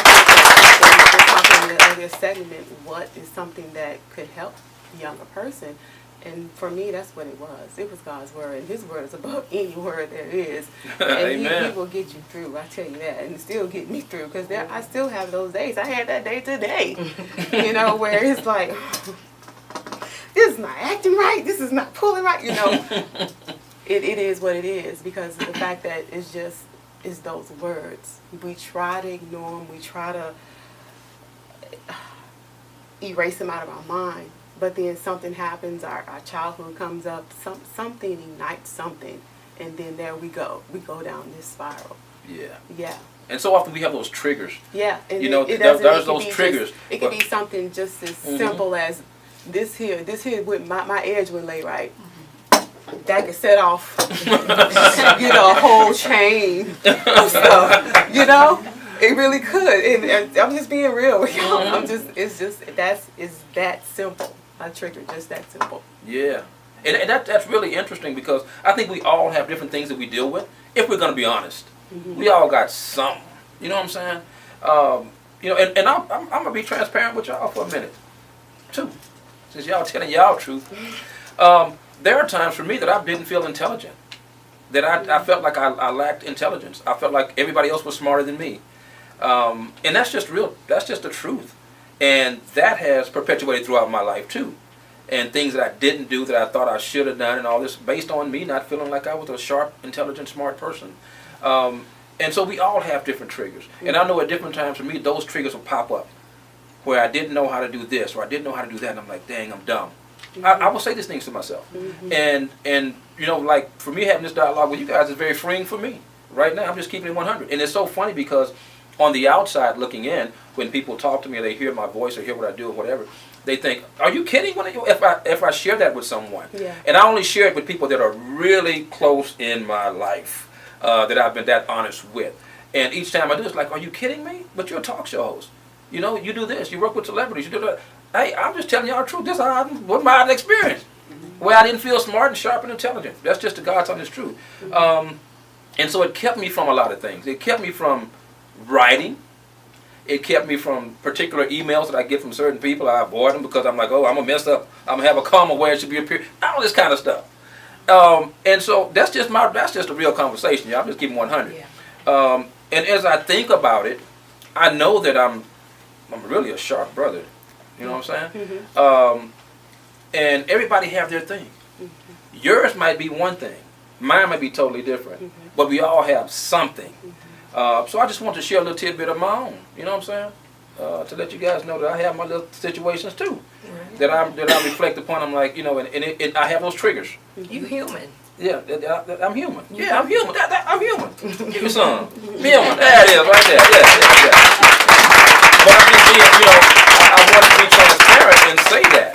think that talking in the earlier segment, what is something that could help a younger person. And for me, that's what it was. It was God's word. And his word is above any word there is. And he will get you through, I tell you that. And still get me through. Because I still have those days. I had that day today. You know, where it's like, this is not acting right. This is not pulling right. You know, it is what it is. Because of the fact that it's those words. We try to ignore them. We try to erase them out of our mind. But then something happens, our childhood comes up, something ignites something, and then there we go. We go down this spiral. Yeah. Yeah. And so often we have those triggers. Yeah. And you know, there's those triggers. It could be something just as simple as this here with my edge wouldn't lay right. that could set off, a whole chain of stuff. It really could. And I'm just being real with y'all. It's that simple. My trigger just that simple. Yeah. And that's really interesting because I think we all have different things that we deal with. If we're going to be honest, we all got something. You know what I'm saying? And I'm going to be transparent with y'all for a minute, too. Since y'all telling y'all truth. There are times for me that I didn't feel intelligent. That I felt like I lacked intelligence. I felt like everybody else was smarter than me. And that's just real. That's just the truth. And that has perpetuated throughout my life, too. And things that I didn't do that I thought I should have done and all this based on me not feeling like I was a sharp, intelligent, smart person. And so we all have different triggers. And I know at different times for me, those triggers will pop up where I didn't know how to do this or I didn't know how to do that. And I'm like, dang, I'm dumb. I will say these things to myself. And like for me having this dialogue with you guys is very freeing for me. Right now, I'm just keeping it 100. And it's so funny because on the outside looking in, when people talk to me or they hear my voice or hear what I do or whatever, they think, are you kidding? If I share that with someone. Yeah. And I only share it with people that are really close in my life, that I've been that honest with. And each time I do, it's like, are you kidding me? But you're a talk show host. You do this. You work with celebrities. You do that. Hey, I'm just telling y'all the truth. This was my experience. Where I didn't feel smart and sharp and intelligent. That's just the God's honest truth. And so it kept me from a lot of things. It kept me from writing. It kept me from particular emails that I get from certain people. I avoid them because I'm like, oh, I'm going to mess up. I'm going to have a comma where it should be a period. All this kind of stuff. And so that's just a real conversation. Y'all. I'm just keeping 100. Yeah. And as I think about it, I know that I'm really a sharp brother. You know what I'm saying? And everybody have their thing. Yours might be one thing. Mine might be totally different. But we all have something. So I just want to share a little tidbit of my own. You know what I'm saying? To let you guys know that I have my little situations too. That I reflect upon. I'm like, and I have those triggers. You human. Yeah, I'm human. Yeah, I'm human. I'm human. Give me some. Human. There it is, right there. Yeah. But I'm just being, I want to be transparent and say that,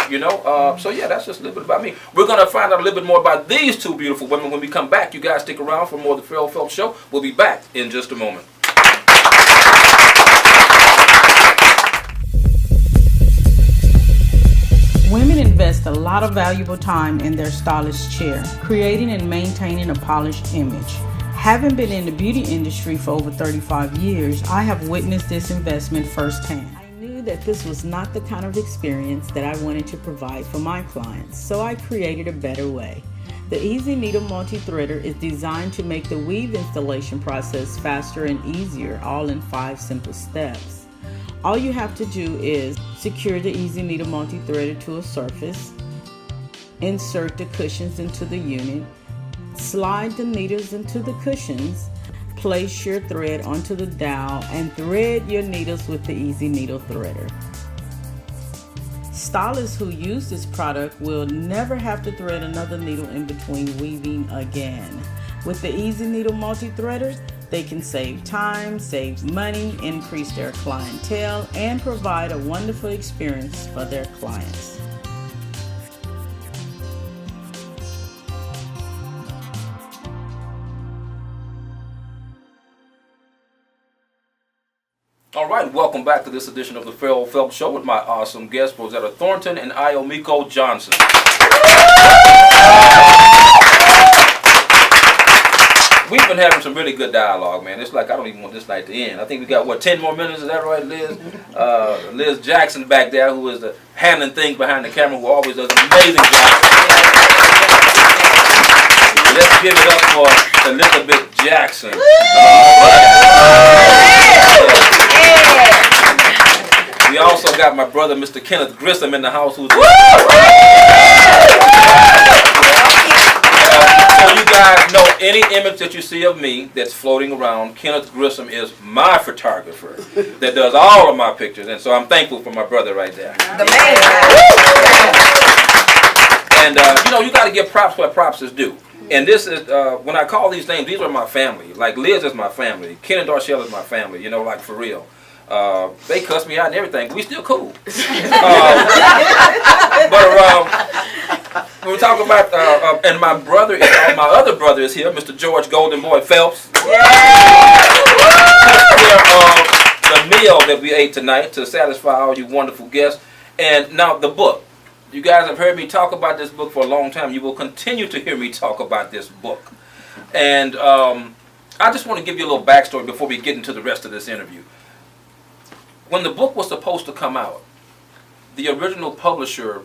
So yeah, that's just a little bit about me. We're going to find out a little bit more about these two beautiful women when we come back. You guys stick around for more of the Phil Phelps Show. We'll be back in just a moment. Women invest a lot of valuable time in their stylist chair, creating and maintaining a polished image. Having been in the beauty industry for over 35 years, I have witnessed this investment firsthand. I knew that this was not the kind of experience that I wanted to provide for my clients, so I created a better way. The Easy Needle Multi-Threader is designed to make the weave installation process faster and easier, all in 5 simple steps. All you have to do is secure the Easy Needle Multi-Threader to a surface, insert the cushions into the unit, slide the needles into the cushions, place your thread onto the dowel, and thread your needles with the Easy Needle Threader. Stylists who use this product will never have to thread another needle in between weaving again. With the Easy Needle Multi-Threader, they can save time, save money, increase their clientele, and provide a wonderful experience for their clients. All right, welcome back to this edition of the Phil Phelps Show with my awesome guests, Rosetta Thornton and Iomiko Johnson. We've been having some really good dialogue, man. It's like I don't even want this night to end. I think we got, 10 more minutes? Is that right, Liz? Liz Jackson back there, who is the handling things behind the camera, who always does an amazing job. Let's give it up for Elizabeth Jackson. We also got my brother, Mr. Kenneth Grissom, in the house, who's so you guys know any image that you see of me that's floating around, Kenneth Grissom is my photographer that does all of my pictures, and so I'm thankful for my brother right there. The man. And you got to give props where props is due. And this is, when I call these names, these are my family. Like Liz is my family. Ken and Darshell is my family, like for real. They cuss me out and everything, but we still cool. But When we talk about, and my brother, my other brother is here, Mr. George Golden Boy Phelps. The meal that we ate tonight to satisfy all you wonderful guests. And now the book. You guys have heard me talk about this book for a long time. You will continue to hear me talk about this book. And I just want to give you a little backstory before we get into the rest of this interview. When the book was supposed to come out, the original publisher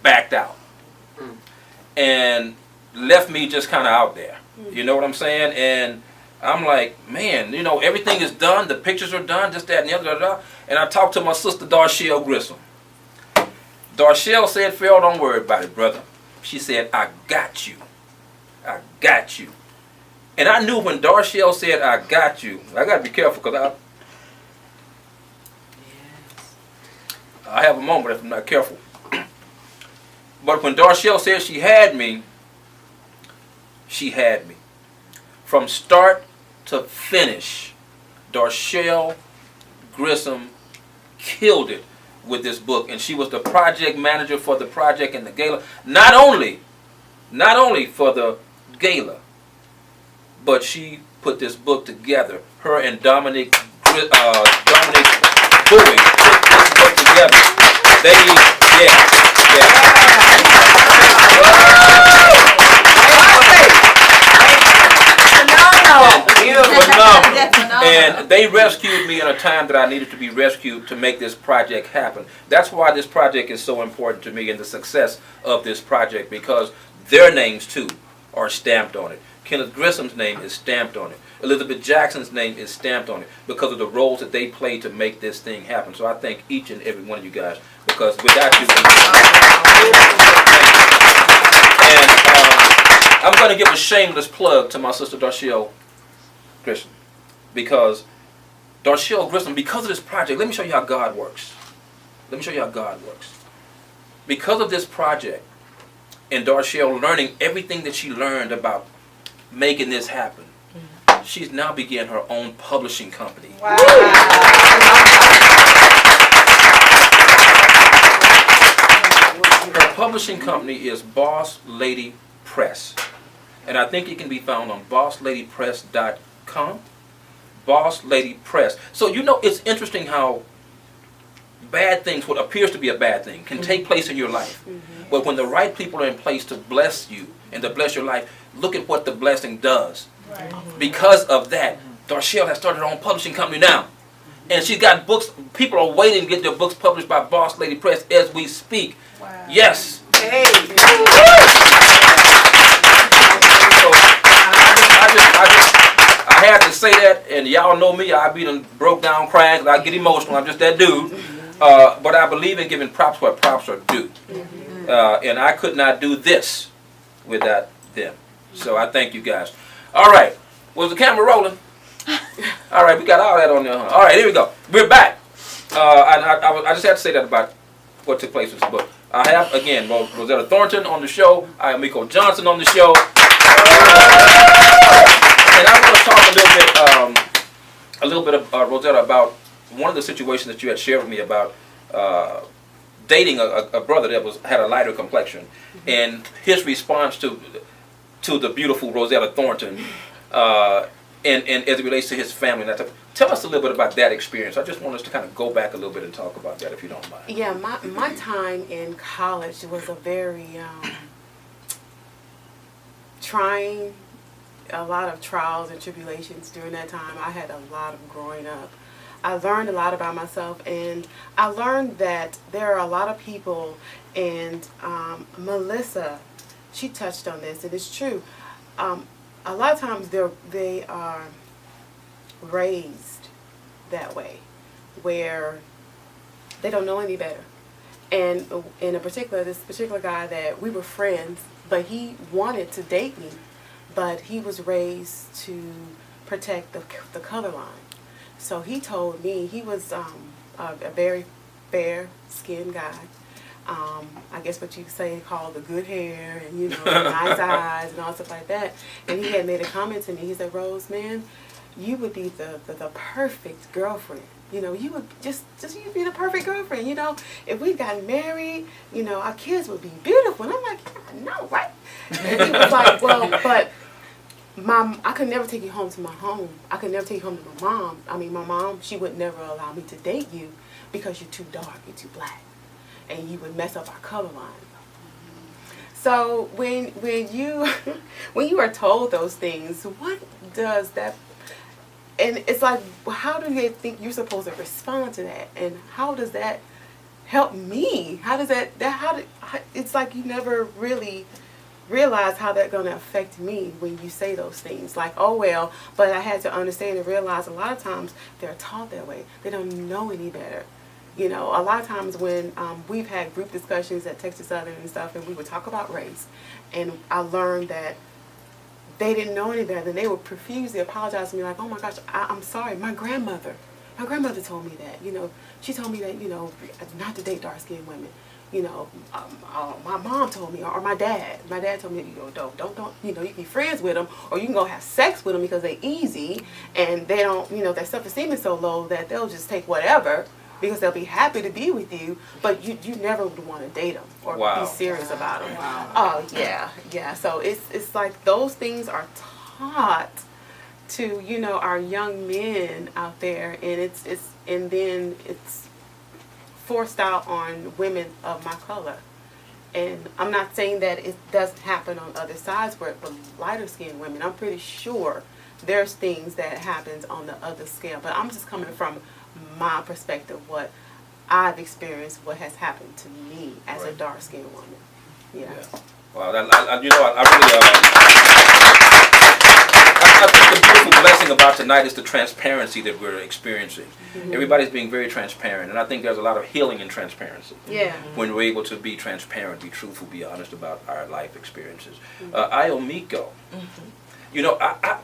backed out and left me just kind of out there. You know what I'm saying? And I'm like, man, you know, everything is done. The pictures are done, just that and the other. And I talked to my sister, Darshell Grissom. Darshell said, Phil, don't worry about it, brother. She said, I got you. I got you. And I knew when Darshell said, I got you, I got to be careful because I have a moment if I'm not careful. But when Darshell said she had me, she had me. From start to finish, Darshell Grissom killed it with this book. And she was the project manager for the project and the gala. Not only for the gala, but she put this book together. Her and Dominic Bowie put this book together. And they rescued me in a time that I needed to be rescued to make this project happen. That's why this project is so important to me and the success of this project, because their names too are stamped on it. Kenneth Grissom's name is stamped on it. Elizabeth Jackson's name is stamped on it because of the roles that they played to make this thing happen. So I thank each and every one of you guys, because without you, and I'm going to give a shameless plug to my sister Darshell Grissom, because Darshell Grissom, because of this project, let me show you how God works. Let me show you how God works. Because of this project and Darshell learning everything that she learned about making this happen, she's now began her own publishing company. Wow. Her publishing company is Boss Lady Press. And I think it can be found on bossladypress.com. Boss Lady Press. So you know, it's interesting how bad things, what appears to be a bad thing, can take place in your life. But when the right people are in place to bless you and to bless your life, look at what the blessing does. Right. Because of that, Darshell has started her own publishing company now. And she's got books. People are waiting to get their books published by Boss Lady Press as we speak. Wow. Yes. Hey. I had to say that, and y'all know me. I be done broke down crying because I get emotional. I'm just that dude. But I believe in giving props where props are due. And I could not do this without them. So I thank you guys. All right. Was the camera rolling? All right, we got all that on there. All right, here we go. We're back. I just had to say that about what took place with this book. I have, again, Rosetta Thornton on the show. I have Miko Johnson on the show. And I want to talk a little bit of Rosetta, about one of the situations that you had shared with me about dating a brother that had a lighter complexion, and his response to the beautiful Rosetta Thornton, and as it relates to his family. And that. Tell us a little bit about that experience. I just want us to kind of go back a little bit and talk about that, if you don't mind. Yeah, my time in college was a very trying, a lot of trials and tribulations during that time. I had a lot of growing up. I learned a lot about myself, and I learned that there are a lot of people, and Melissa, she touched on this, and it's true. A lot of times they are raised that way, where they don't know any better. And in this particular guy that we were friends, but he wanted to date me, but he was raised to protect the color line. So he told me, he was a very fair-skinned guy. I guess what you could say called the good hair and, you know, nice eyes and all stuff like that. And he had made a comment to me. He said, Rose, man, you would be the perfect girlfriend You know, you would just you'd be the perfect girlfriend. You know, if we got married, you know, our kids would be beautiful. And I'm like, yeah, I know, right? And he was like, well, but Mom, I could never take you home to my home. I could never take you home to my mom. I mean, my mom, she would never allow me to date you because you're too dark, you're too black, and you would mess up our color line. So when you when you are told those things, what does that? And it's like, how do they think you're supposed to respond to that? And how does that help me? How does it's like you never really realize how that's going to affect me when you say those things. Like, oh, well, but I had to understand and realize a lot of times they're taught that way. They don't know any better. You know, a lot of times when we've had group discussions at Texas Southern and stuff, and we would talk about race, and I learned that they didn't know any better, and they would profusely apologize to me like, oh my gosh, I'm sorry, my grandmother told me that, you know, she told me that, you know, not to date dark-skinned women, you know, my mom told me, or my dad told me, you know, don't, you know, you can be friends with them, or you can go have sex with them because they're easy, and they don't, you know, their self-esteem is so low that they'll just take whatever, because they'll be happy to be with you, but you never would want to date them or be serious about them. Wow. Oh yeah. So it's like those things are taught to, you know, our young men out there, and and then it's forced out on women of my color. And I'm not saying that it doesn't happen on other sides where for lighter skinned women. I'm pretty sure there's things that happens on the other scale, but I'm just coming from my perspective, what I've experienced, what has happened to me as a dark-skinned woman. Yeah. Wow. I think the beautiful blessing about tonight is the transparency that we're experiencing. Mm-hmm. Everybody's being very transparent, and I think there's a lot of healing in transparency. Yeah. When we're able to be transparent, be truthful, be honest about our life experiences. Iomiko. Mm-hmm. You know, I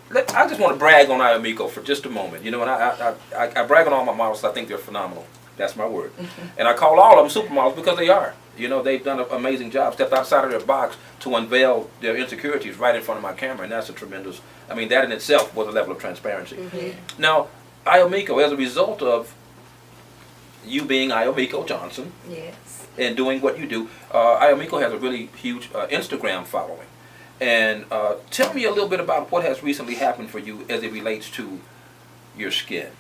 just want to brag on Iomiko for just a moment. You know, and I brag on all my models. I think they're phenomenal. That's my word. And I call all of them supermodels because they are. You know, they've done an amazing job, stepped outside of their box to unveil their insecurities right in front of my camera, and that's a tremendous, I mean, that in itself was a level of transparency. Mm-hmm. Now, Iomiko, as a result of you being Iomiko Johnson, yes, and doing what you do, Iomiko has a really huge Instagram following. And tell me a little bit about what has recently happened for you as it relates to your skin.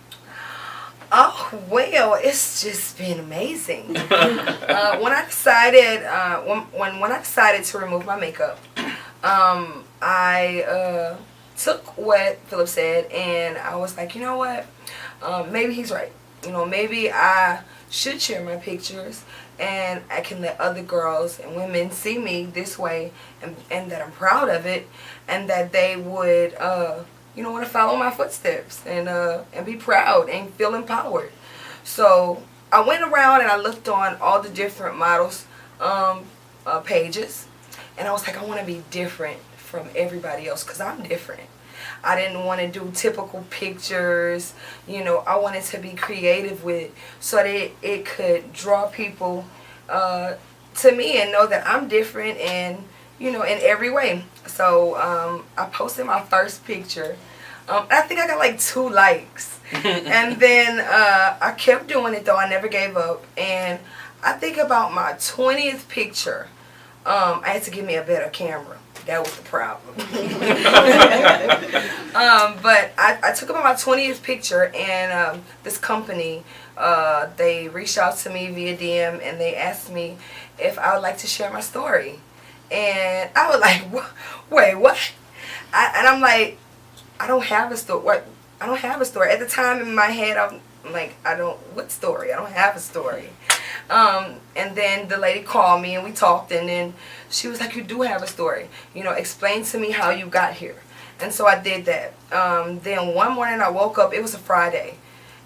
Oh, well, it's just been amazing. When I decided, when I decided to remove my makeup, I took what Philip said, and I was like, you know what, maybe he's right. You know, maybe I should share my pictures, and I can let other girls and women see me this way, and that I'm proud of it, and that they would, you know, want to follow my footsteps and be proud and feel empowered. So I went around and I looked on all the different models pages, and I was like, I want to be different from everybody else because I'm different. I didn't want to do typical pictures. You know, I wanted to be creative with it so that it could draw people to me and know that I'm different and, you know, in every way. So I posted my first picture. I think I got like 2 likes. And then I kept doing it though. I never gave up. And I think about my 20th picture, I had to give me a better camera. That was the problem. But I took about my 20th picture, and this company, they reached out to me via DM, and they asked me if I would like to share my story. And I was like, wait, what? And I'm like, I don't have a story. What? I don't have a story. At the time in my head, I'm like, what story? I don't have a story. And then the lady called me and we talked, and then she was like, you do have a story. You know, explain to me how you got here. And so I did that. Then one morning I woke up, it was a Friday,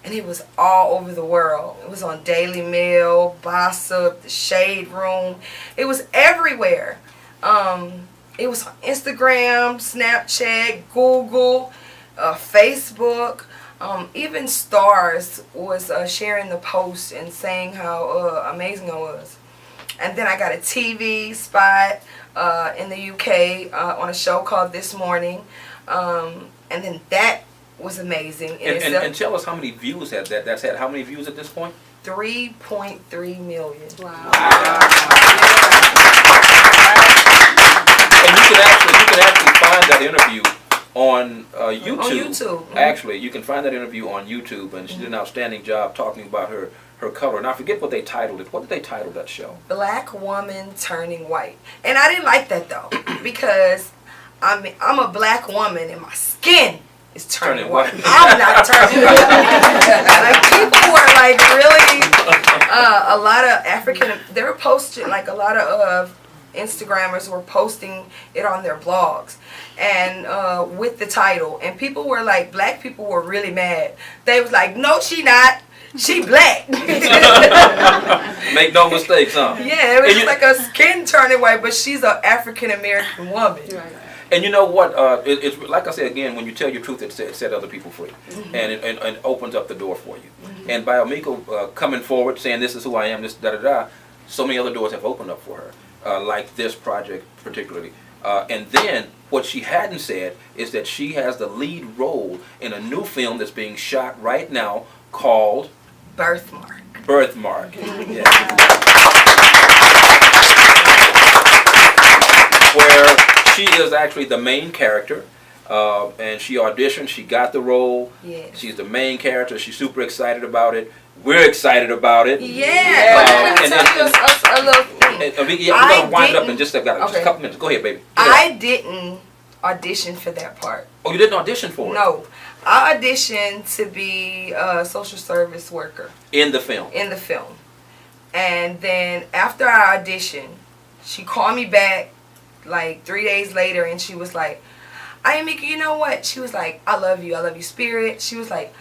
and it was all over the world. It was on Daily Mail, Gossip, The Shade Room. It was everywhere. It was on Instagram, Snapchat, Google, Facebook. Even Stars was sharing the post and saying how amazing I was. And then I got a TV spot in the UK on a show called This Morning. And then that was amazing. And tell us how many views that's had. How many views at this point? 3.3 million. Wow. And you can actually find that interview on YouTube. On YouTube. Mm-hmm. Actually, you can find that interview on YouTube, and she did an outstanding job talking about her color. And I forget what they titled it. What did they title that show? Black Woman Turning White. And I didn't like that though, because I'm a black woman and my skin is turning white. I'm not turning white. Like, people were like really, a lot of they were posting, like a lot of Instagrammers were posting it on their blogs and with the title, and people were like, black people were really mad. They was like, no, she not. She black. Make no mistakes, huh? Yeah, it was just like a skin turning white, but she's an African American woman. Right. And you know what? It's like I said again. When you tell your truth, it set other people free, and it opens up the door for you. And by Omiko coming forward saying, "This is who I am," this da da da, so many other doors have opened up for her, like this project particularly. And then what she hadn't said is that she has the lead role in a new film that's being shot right now called Birthmark. Birthmark. Yeah. Where she is actually the main character, and she auditioned, she got the role. Yes. She's the main character, she's super excited about it. We're excited about it. Yeah. But let me tell you a little thing. We're going to wind it up in just a couple minutes. Go ahead, baby. I didn't audition for that part. Oh, you didn't audition for it? No. I auditioned to be a social service worker. In the film? In the film. And then after I auditioned, she called me back like 3 days later, and she was like, Ayamika, you know what? She was like, I love you, Spirit. She was like,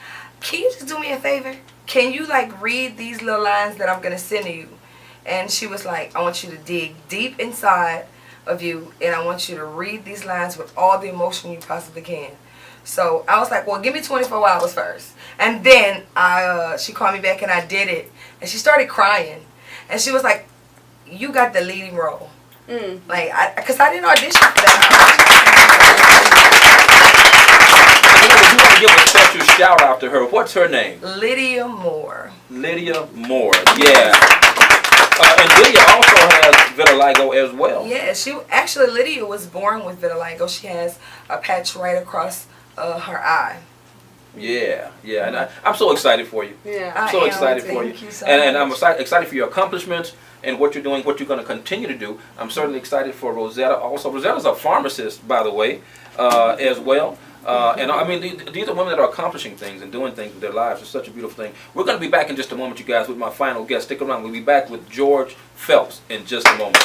can you just do me a favor? Can you like read these little lines that I'm going to send to you? And she was like, I want you to dig deep inside of you, and I want you to read these lines with all the emotion you possibly can. So I was like, well, give me 24 hours first. And then she called me back and I did it. And she started crying. And she was like, you got the leading role. Like, because I didn't audition for that. You want to give a special shout out to her. What's her name? Lydia Moore. Lydia Moore, yeah. And Lydia also has vitiligo as well. Yeah, Lydia was born with vitiligo. She has a patch right across her eye. Yeah, and I'm so excited for you. Yeah, I'm so excited for you. Thank you so and I'm much. excited for your accomplishments and what you're doing, what you're going to continue to do. I'm certainly excited for Rosetta. Also, Rosetta's a pharmacist, by the way, as well. And I mean, these are women that are accomplishing things and doing things with their lives. It's such a beautiful thing. We're going to be back in just a moment, you guys, with my final guest. Stick around. We'll be back with George Phelps in just a moment.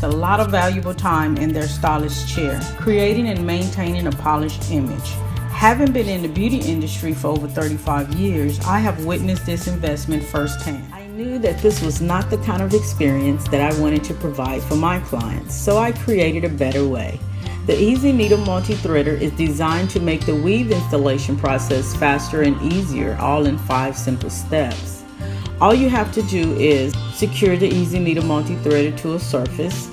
A lot of valuable time in their stylist chair, creating and maintaining a polished image. Having been in the beauty industry for over 35 years, I have witnessed this investment firsthand. I knew that this was not the kind of experience that I wanted to provide for my clients, so I created a better way. The Easy Needle Multi-Threader is designed to make the weave installation process faster and easier, all in 5 simple steps. All you have to do is secure the Easy Needle Multi-Threader to a surface,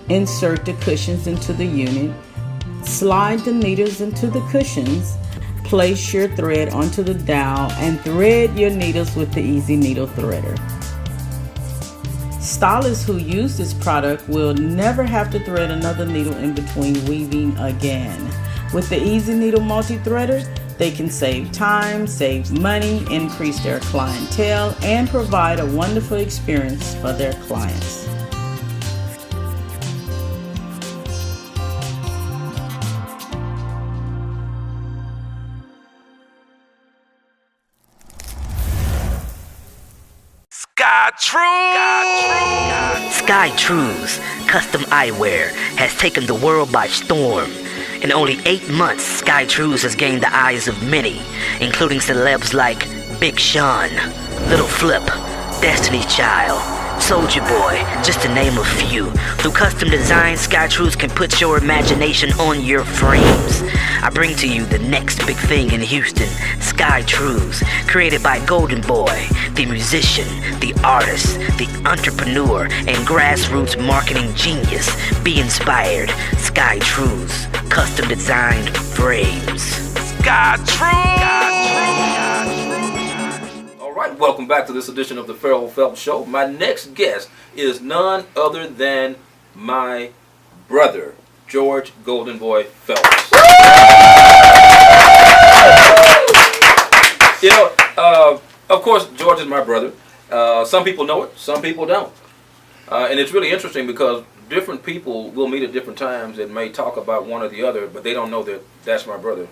insert the cushions into the unit, slide the needles into the cushions, place your thread onto the dowel, and thread your needles with the Easy Needle Threader. Stylists who use this product will never have to thread another needle in between weaving again. With the Easy Needle Multi-Threader, they can save time, save money, increase their clientele, and provide a wonderful experience for their clients. Sky Trues custom eyewear has taken the world by storm. In only 8 months, Sky Trues has gained the eyes of many, including celebs like Big Sean, Little Flip, Destiny's Child, Soulja Boy, just to name a few. Through custom design, Sky Trues can put your imagination on your frames. I bring to you the next big thing in Houston, Sky Trues, created by Golden Boy, the musician, the artist, the entrepreneur, and grassroots marketing genius. Be inspired. Sky Trues, custom designed frames. Sky Trues! All right, welcome back to this edition of the Farrell Phelps Show. My next guest is none other than my brother, George Golden Boy Phelps. You know, of course, George is my brother. Some people know it, some people don't. And it's really interesting because different people will meet at different times and may talk about one or the other, but they don't know that that's my brother.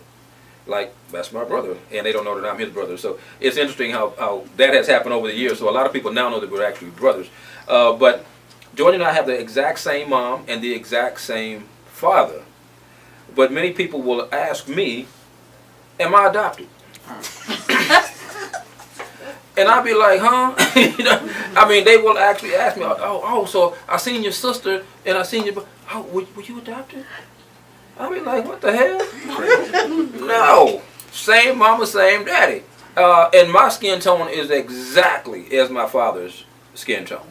Like, that's my brother, and they don't know that I'm his brother. So it's interesting how that has happened over the years. So a lot of people now know that we're actually brothers. But George and I have the exact same mom and the exact same father. But many people will ask me, am I adopted? And I'll be like, huh? You know, I mean, they will actually ask me, so I seen your sister and I seen your, were you adopted? I'll be like, what the hell? No. Same mama, same daddy. And my skin tone is exactly as my father's skin tone.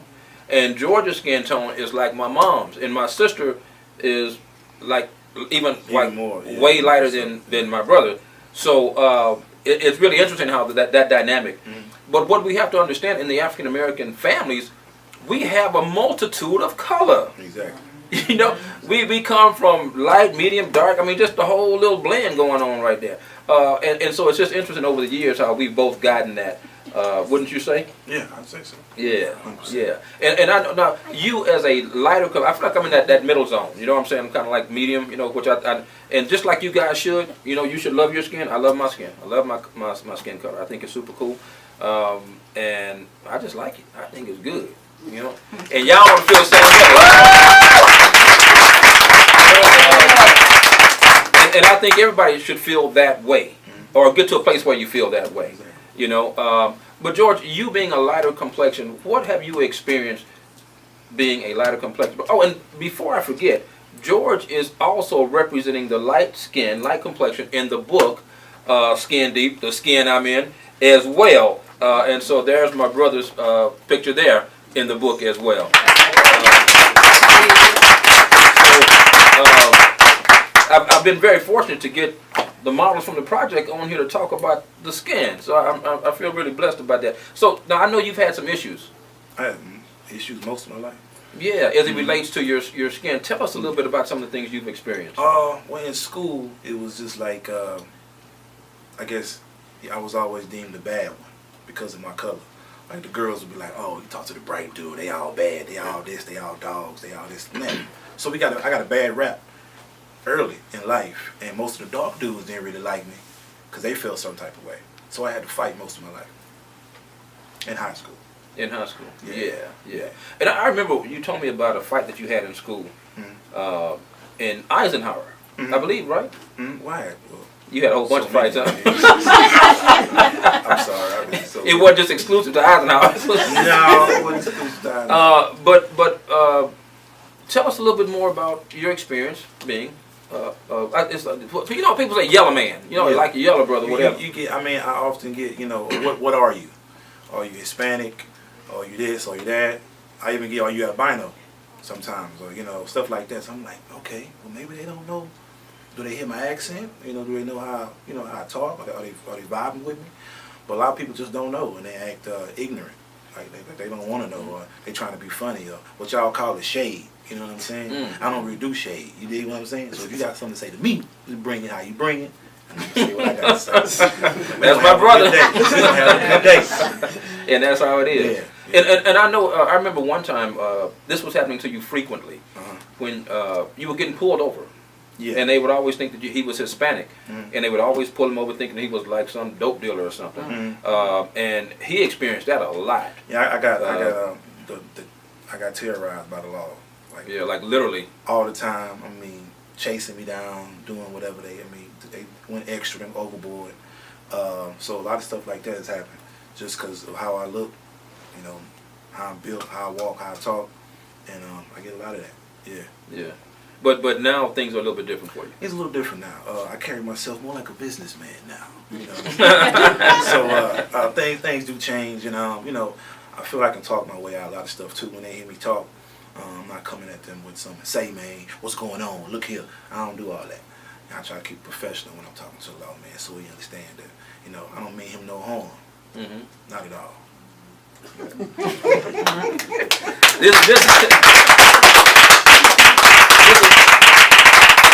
And George's skin tone is like my mom's. And my sister is like even more, yeah, way lighter than my brother. So it's really interesting how that dynamic. Mm-hmm. But what we have to understand in the African American families, we have a multitude of color. Exactly. You know, we come from light, medium, dark. I mean, just the whole little blend going on right there. And so it's just interesting over the years how we've both gotten that. Wouldn't you say? Yeah, I'd say so. Yeah, 100%. Yeah. And I now you as a lighter color, I feel like I'm in that middle zone. You know what I'm saying? I'm kind of like medium. You know, which I and just like you guys should. You know, you should love your skin. I love my skin. I love my skin color. I think it's super cool. And I just like it. I think it's good. You know, and y'all want to feel the same way. And I think everybody should feel that way, or get to a place where you feel that way. You know, but George, you being a lighter complexion, what have you experienced being a lighter complexion? Oh, and before I forget, George is also representing the light complexion in the book, Skin Deep, the skin I'm in, as well. And so there's my brother's picture there in the book as well. I've been very fortunate to get the models from the project on here to talk about the skin. So I feel really blessed about that. So now I know you've had some issues. I had issues most of my life. Yeah, as it relates to your skin. Tell us a little bit about some of the things you've experienced. Well, in school, it was just like, I guess I was always deemed the bad one because of my color. Like the girls would be like, oh, you talk to the bright dude, they all bad, they all this, they all dogs, they all this and that. So I got a bad rap early in life, and most of the dark dudes didn't really like me because they felt some type of way. So I had to fight most of my life in high school. In high school, yeah. And I remember you told me about a fight that you had in school, in Eisenhower, I believe, right? Why? Well, you had a whole bunch of fights, huh? I'm sorry. It wasn't just exclusive to Eisenhower. No, it wasn't exclusive to Eisenhower. But tell us a little bit more about your experience being. It's, you know, people say yellow man. You know, like your yellow brother, whatever. You get. I mean, I often get. You know, what are you? Are you Hispanic? Are you this? Are you that? I even get, are you albino? Sometimes, or stuff like that. So I'm like, okay, well maybe they don't know. Do they hear my accent? Do they know how how I talk? Are they vibing with me? But a lot of people just don't know, and they act ignorant. Like they don't want to know, or they trying to be funny, or what y'all call it shade. You know what I'm saying? I don't really do shade. You dig what I'm saying? So if you got something to say to me, just bring it how you bring it. And I'm say what I got to say. That's my brother. We're gonna have a good day. And that's how it is. Yeah. And I know, I remember one time, this was happening to you frequently, when you were getting pulled over. Yeah. And they would always think that he was Hispanic, and they would always pull him over thinking he was like some dope dealer or something. And he experienced that a lot. Yeah, I got I got terrorized by the law. Like, Yeah, like literally. all the time. I mean, chasing me down, doing whatever they went extra and overboard. So a lot of stuff like that has happened just because of how I look, you know, how I'm built, how I walk, how I talk, and I get a lot of that. Yeah. Yeah. But now things are a little bit different for you. It's a little different now. I carry myself more like a businessman now. You know. So things do change, and I feel I can talk my way out of a lot of stuff too. When they hear me talk, I'm not coming at them with something. Say, man, what's going on? Look here. I don't do all that. I try to keep professional when I'm talking to the law man, so he understand that. You know, I don't mean him no harm. Mm-hmm. Not at all.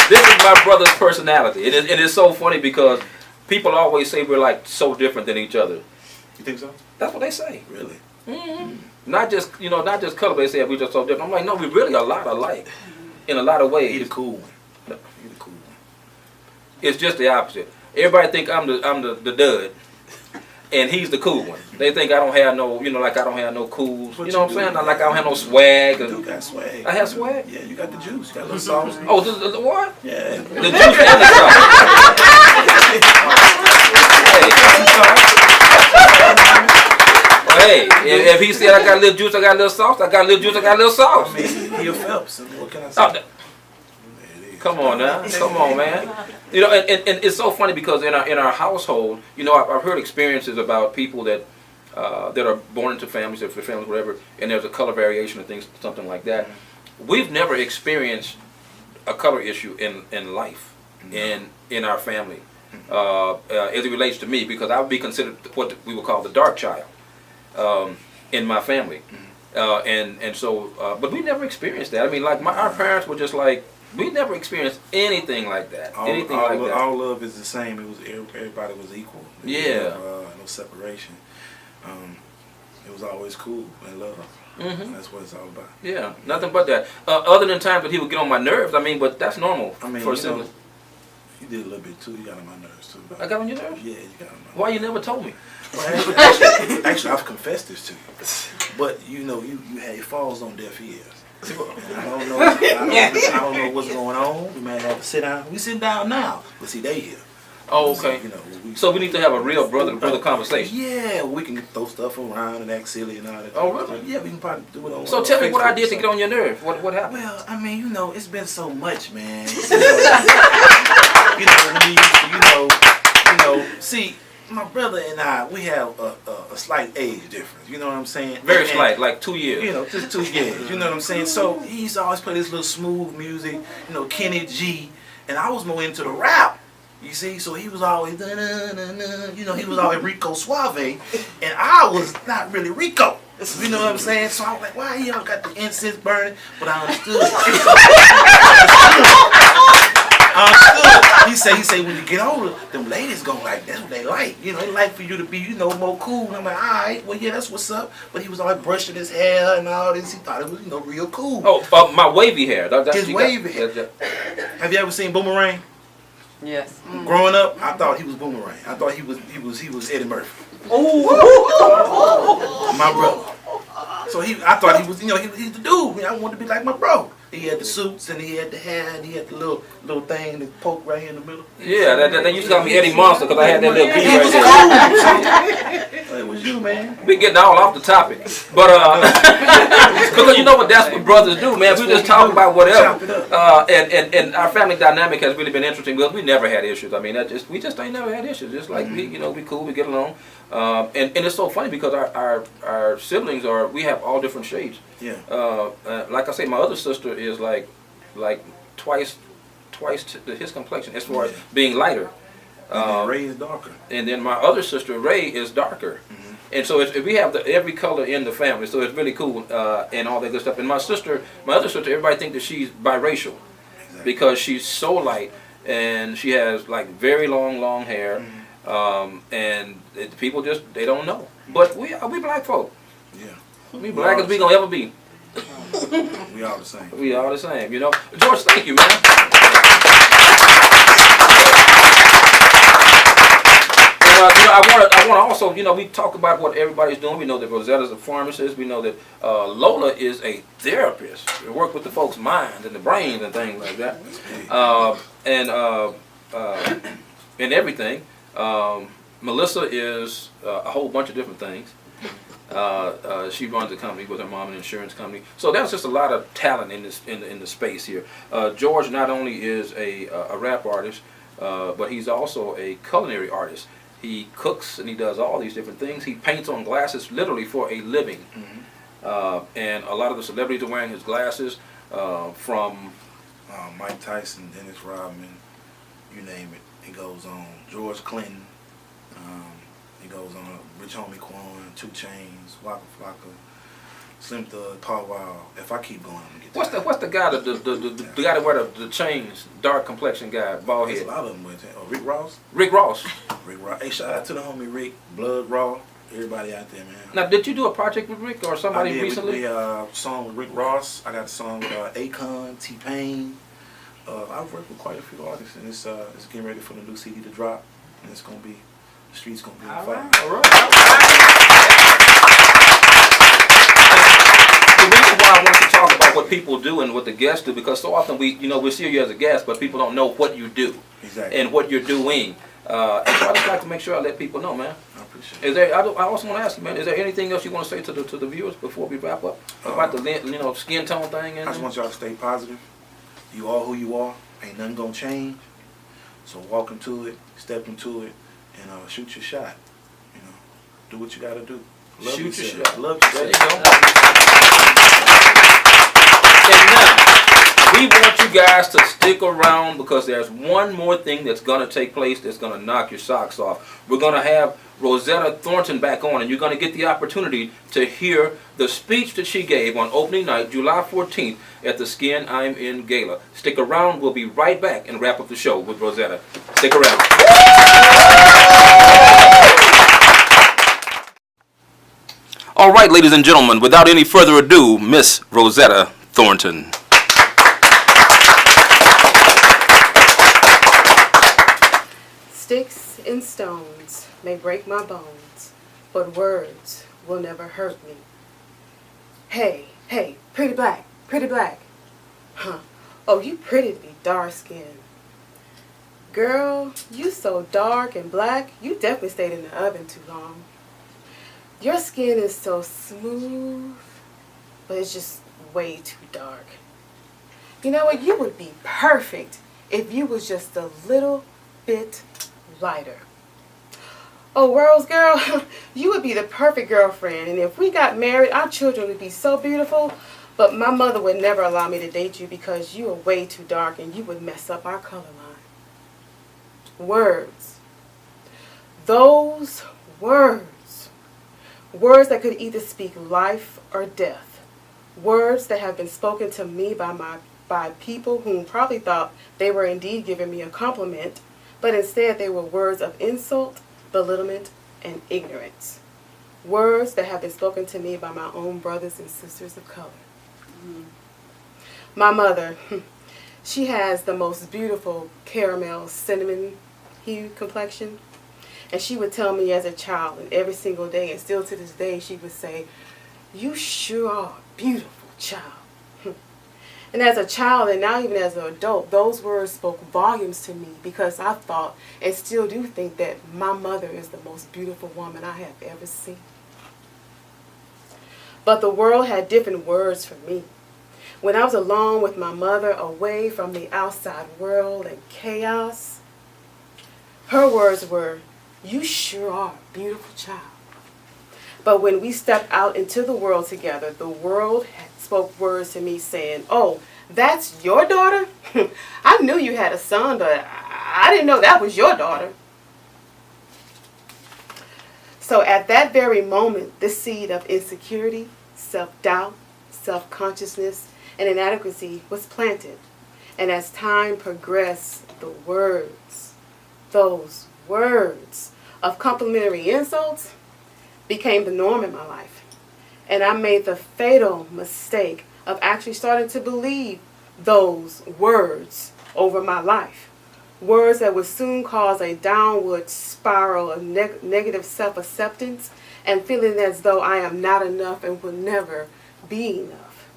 This is my brother's personality. It is so funny because people always say we're like so different than each other. You think so? That's what they say. Really? Mm-hmm. Not just color. They say we just so different. I'm like, no, we really a lot alike in a lot of ways. He the cool one. He the cool one. It's just the opposite. Everybody think I'm the dud, and he's the cool one. They think I don't have no, like I don't have no cools. What You know what I'm you saying? do? Like I don't have no swag. You And do got swag. I have swag. Yeah, you got the juice. You got a little sauce. Oh, the what? Yeah. The juice and the sauce. Hey, if he said I got a little juice, I got a little sauce. I got a little juice, I got a little sauce. I mean, he a Phelps. What can I say? Oh, come on now, come on, man. And it's so funny because in our household, I've heard experiences about people that are born into families, if they're families, whatever, and there's a color variation of things, something like that. We've never experienced a color issue in life, in our family, as it relates to me, because I would be considered what we would call the dark child in my family, but we never experienced that. I mean, like our parents were just like. We never experienced anything like that. All love is the same. It was everybody was equal. Yeah. No separation. It was always cool and love. Mm-hmm. That's what it's all about. Yeah, nothing but that. Other than times that he would get on my nerves. I mean, but that's normal for a sibling. You did a little bit too. You got on my nerves too. I got on your nerves? Yeah, you got on my nerves. Why you never told me? Well, actually, I've confessed this to you. But you had falls on deaf ears. I don't know. I don't know what's going on. We might have to sit down. We sit down now, but see, they here. Oh, okay. So we need to have a real brother-to-brother conversation. Yeah, we can throw stuff around and act silly and all that. Oh, really? Yeah, we can probably do it on. So tell me what I did to get on your nerve. What happened? Well, I mean, it's been so much, man. See, my brother and I, we have a slight age difference. You know what I'm saying? Very slight, like 2 years. Just 2 years. You know what I'm saying? So he used to always play this little smooth music, Kenny G, and I was more into the rap. You see, so he was always, he was always Rico Suave, and I was not really Rico. You know what I'm saying? So I was like, why y'all got the incense burning? But I understood. He say when you get older, them ladies gonna like, that's what they like. They like for you to be, more cool. And I'm like, all right, well, yeah, that's what's up. But he was always brushing his hair and all this. He thought it was, real cool. Oh, my wavy hair. His wavy hair. Have you ever seen Boomerang? Yes. Growing up, I thought he was Boomerang. I thought he was Eddie Murphy. My brother. So I thought he was, he's the dude. I wanted to be like my bro. He had the suits and he had the hair and he had the little thing that poke right here in the middle. Yeah, they used to call me Eddie Monster because I had that little beat right there. It was you, man. We getting all off the topic, but because you know what, that's what brothers do, man. We just talk about whatever. And our family dynamic has really been interesting because we never had issues. I mean, we just ain't never had issues. Just like we cool, we get along. And it's so funny because our siblings we have all different shades. Yeah. Like I say, my other sister is like twice his complexion as far as being lighter. Ray is darker. And then my other sister Ray is darker. Mm-hmm. And so we have every color in the family, so it's really cool and all that good stuff. And my other sister, everybody thinks that she's biracial because she's so light and she has like very long hair. Mm-hmm. And people they don't know. But we black folk. Yeah. We black as we gonna ever be. We all the same. We all the same, George, thank you, man. I want to also, we talk about what everybody's doing. We know that Rosetta's a pharmacist. We know that Lola is a therapist. We work with the folks' minds and the brains and things like that, and everything. Melissa is a whole bunch of different things. She runs a company with her mom, an insurance company. So there's just a lot of talent in this in the space here. George not only is a rap artist, but he's also a culinary artist. He cooks and he does all these different things. He paints on glasses literally for a living. And a lot of the celebrities are wearing his glasses, from Mike Tyson, Dennis Rodman, you name it. It goes on. George Clinton. It goes on. Rich Homie Quan, 2 Chainz, Waka Flocka, Slim Thug, Paul Wall. If I keep going, I'm gonna get What's the guy the guy that wear the chains, dark complexion guy, bald There's head? a lot of them. Rick Ross. Rick Ross. Rick Ross. Hey, shout out to the homie Rick, Blood Raw. Everybody out there, man. Now, did you do a project with Rick or somebody I did. recently? We song with Rick Ross. I got a song with Akon, T-Pain. I've worked with quite a few artists, and it's getting ready for the new CD to drop, and it's gonna be the streets gonna be on fire. All right. The reason why I want to talk about what people do and what the guests do, because so often we see you as a guest, but people don't know what you do Exactly. and what you're doing. And so I just like to make sure I let people know, man. I appreciate Is there? I also want to ask you, man. Is there anything else you want to say to the viewers before we wrap up about the skin tone thing? I just want y'all to stay positive. You are who you are. Ain't nothing gonna change. So walk into it, step into it, and shoot your shot. Do what you gotta do. Love Shoot yourself. your shot. Love There yourself. you go. And now, we want you guys to stick around because there's one more thing that's going to take place that's going to knock your socks off. We're going to have Rosetta Thornton back on, and you're going to get the opportunity to hear the speech that she gave on opening night, July 14th, at the Skin I'm In Gala. Stick around. We'll be right back and wrap up the show with Rosetta. Stick around. All right, ladies and gentlemen, without any further ado, Miss Rosetta Thornton. Sticks and stones may break my bones, but words will never hurt me. Hey, hey, pretty black, pretty black. Huh, oh, you pretty to be dark-skinned. Girl, you so dark and black, you definitely stayed in the oven too long. Your skin is so smooth, but it's just way too dark. You know what, you would be perfect if you was just a little bit lighter. Oh, Rose girl, you would be the perfect girlfriend, and if we got married, our children would be so beautiful, but my mother would never allow me to date you because you are way too dark and you would mess up our color line. Words. Those words. Words that could either speak life or death. Words that have been spoken to me by people whom probably thought they were indeed giving me a compliment, but instead they were words of insult, belittlement, and ignorance. Words that have been spoken to me by my own brothers and sisters of color. My mother, she has the most beautiful caramel cinnamon hue complexion. And she would tell me as a child, and every single day, and still to this day, she would say, "You sure are a beautiful child." And as a child, and now even as an adult, those words spoke volumes to me because I thought, and still do think, that my mother is the most beautiful woman I have ever seen. But the world had different words for me. When I was alone with my mother, away from the outside world and chaos, her words were, "You sure are a beautiful child." But when we stepped out into the world together, the world spoke words to me saying, "Oh, that's your daughter? I knew you had a son, but I didn't know that was your daughter." So at that very moment, the seed of insecurity, self-doubt, self-consciousness, and inadequacy was planted. And as time progressed, the words, those words of complimentary insults, became the norm in my life. And I made the fatal mistake of actually starting to believe those words over my life. Words that would soon cause a downward spiral of negative self-acceptance and feeling as though I am not enough and will never be enough.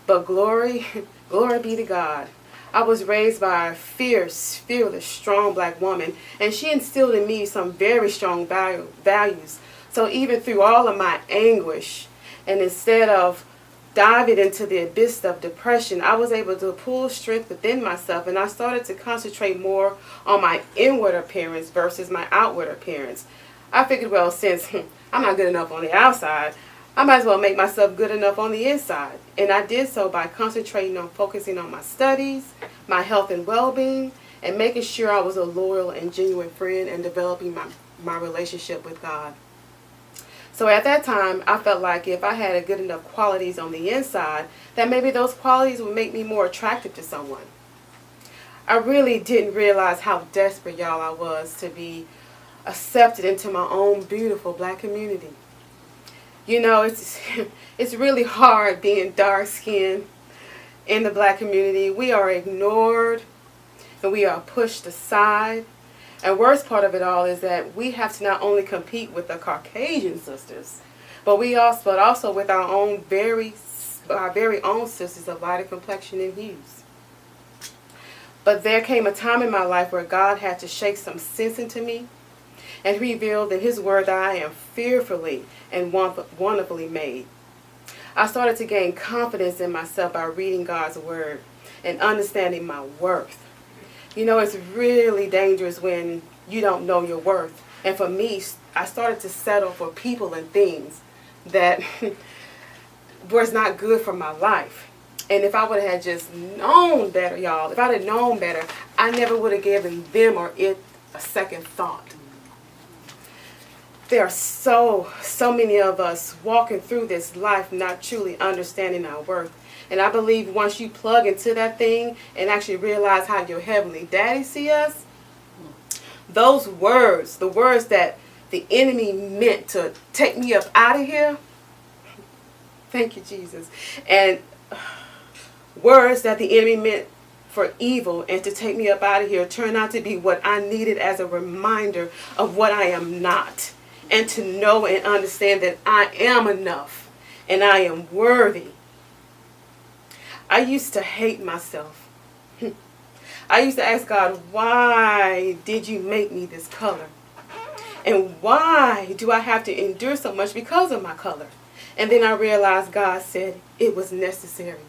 But glory be to God. I was raised by a fierce, fearless, strong black woman, and she instilled in me some very strong values. So even through all of my anguish, and instead of diving into the abyss of depression, I was able to pull strength within myself, and I started to concentrate more on my inward appearance versus my outward appearance. I figured, well, since I'm not good enough on the outside, I might as well make myself good enough on the inside. And I did so by concentrating on focusing on my studies, my health and well-being, and making sure I was a loyal and genuine friend and developing my relationship with God. So at that time, I felt like if I had a good enough qualities on the inside, that maybe those qualities would make me more attractive to someone. I really didn't realize how desperate, y'all, I was to be accepted into my own beautiful black community. You know, it's really hard being dark-skinned in the black community. We are ignored and we are pushed aside. And worst part of it all is that we have to not only compete with the Caucasian sisters, but also with our very own sisters of lighter complexion and hues. But there came a time in my life where God had to shake some sense into me and revealed in His Word that I am fearfully and wonderfully made. I started to gain confidence in myself by reading God's Word and understanding my worth. You know, it's really dangerous when you don't know your worth. And for me, I started to settle for people and things that was not good for my life. And if I would have just known better, y'all, if I'd have known better, I never would have given them or it a second thought. There are so many of us walking through this life not truly understanding our worth. And I believe once you plug into that thing and actually realize how your heavenly daddy see us, those words, the words that the enemy meant to take me up out of here, thank you, Jesus, and words that the enemy meant for evil and to take me up out of here turned out to be what I needed as a reminder of what I am not. And to know and understand that I am enough and I am worthy. I used to hate myself. I used to ask God, why did you make me this color? And why do I have to endure so much because of my color? And then I realized God said it was necessary.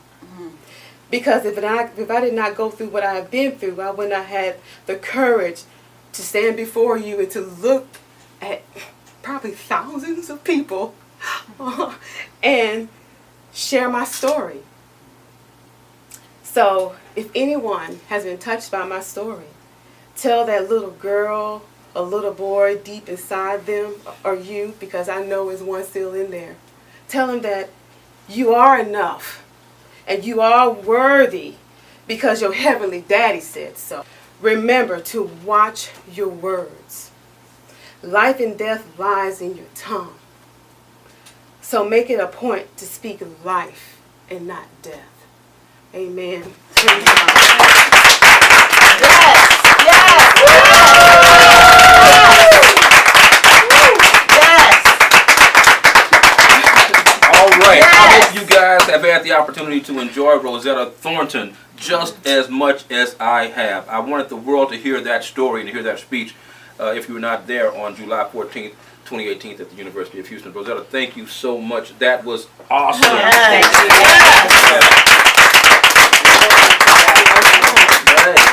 Because if I did not go through what I have been through, I would not have the courage to stand before you and to look at probably thousands of people and share my story. So if anyone has been touched by my story, tell that little girl or little boy deep inside them or you, because I know there's one still in there. Tell them that you are enough and you are worthy because your heavenly daddy said so. Remember to watch your words. Life and death lies in your tongue. So make it a point to speak life and not death. Amen. Praise God. All right. Yes. I hope you guys have had the opportunity to enjoy Rosetta Thornton just as much as I have. I wanted the world to hear that story and to hear that speech. If you were not there on July 14th, 2018 at the University of Houston. Rosetta, thank you so much. That was awesome. Yes. Yes.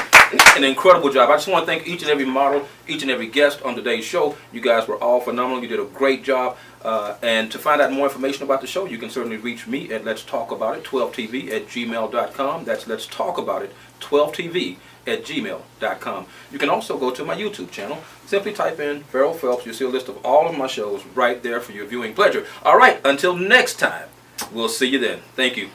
An incredible job. I just want to thank each and every model, each and every guest on today's show. You guys were all phenomenal. You did a great job. And to find out more information about the show, you can certainly reach me at Let's Talk About It 12tv@gmail.com. That's Let's Talk About It 12tv@gmail.com. You can also go to my YouTube channel. Simply type in Farrell Phelps. You'll see a list of all of my shows right there for your viewing pleasure. All right, until next time, we'll see you then. Thank you.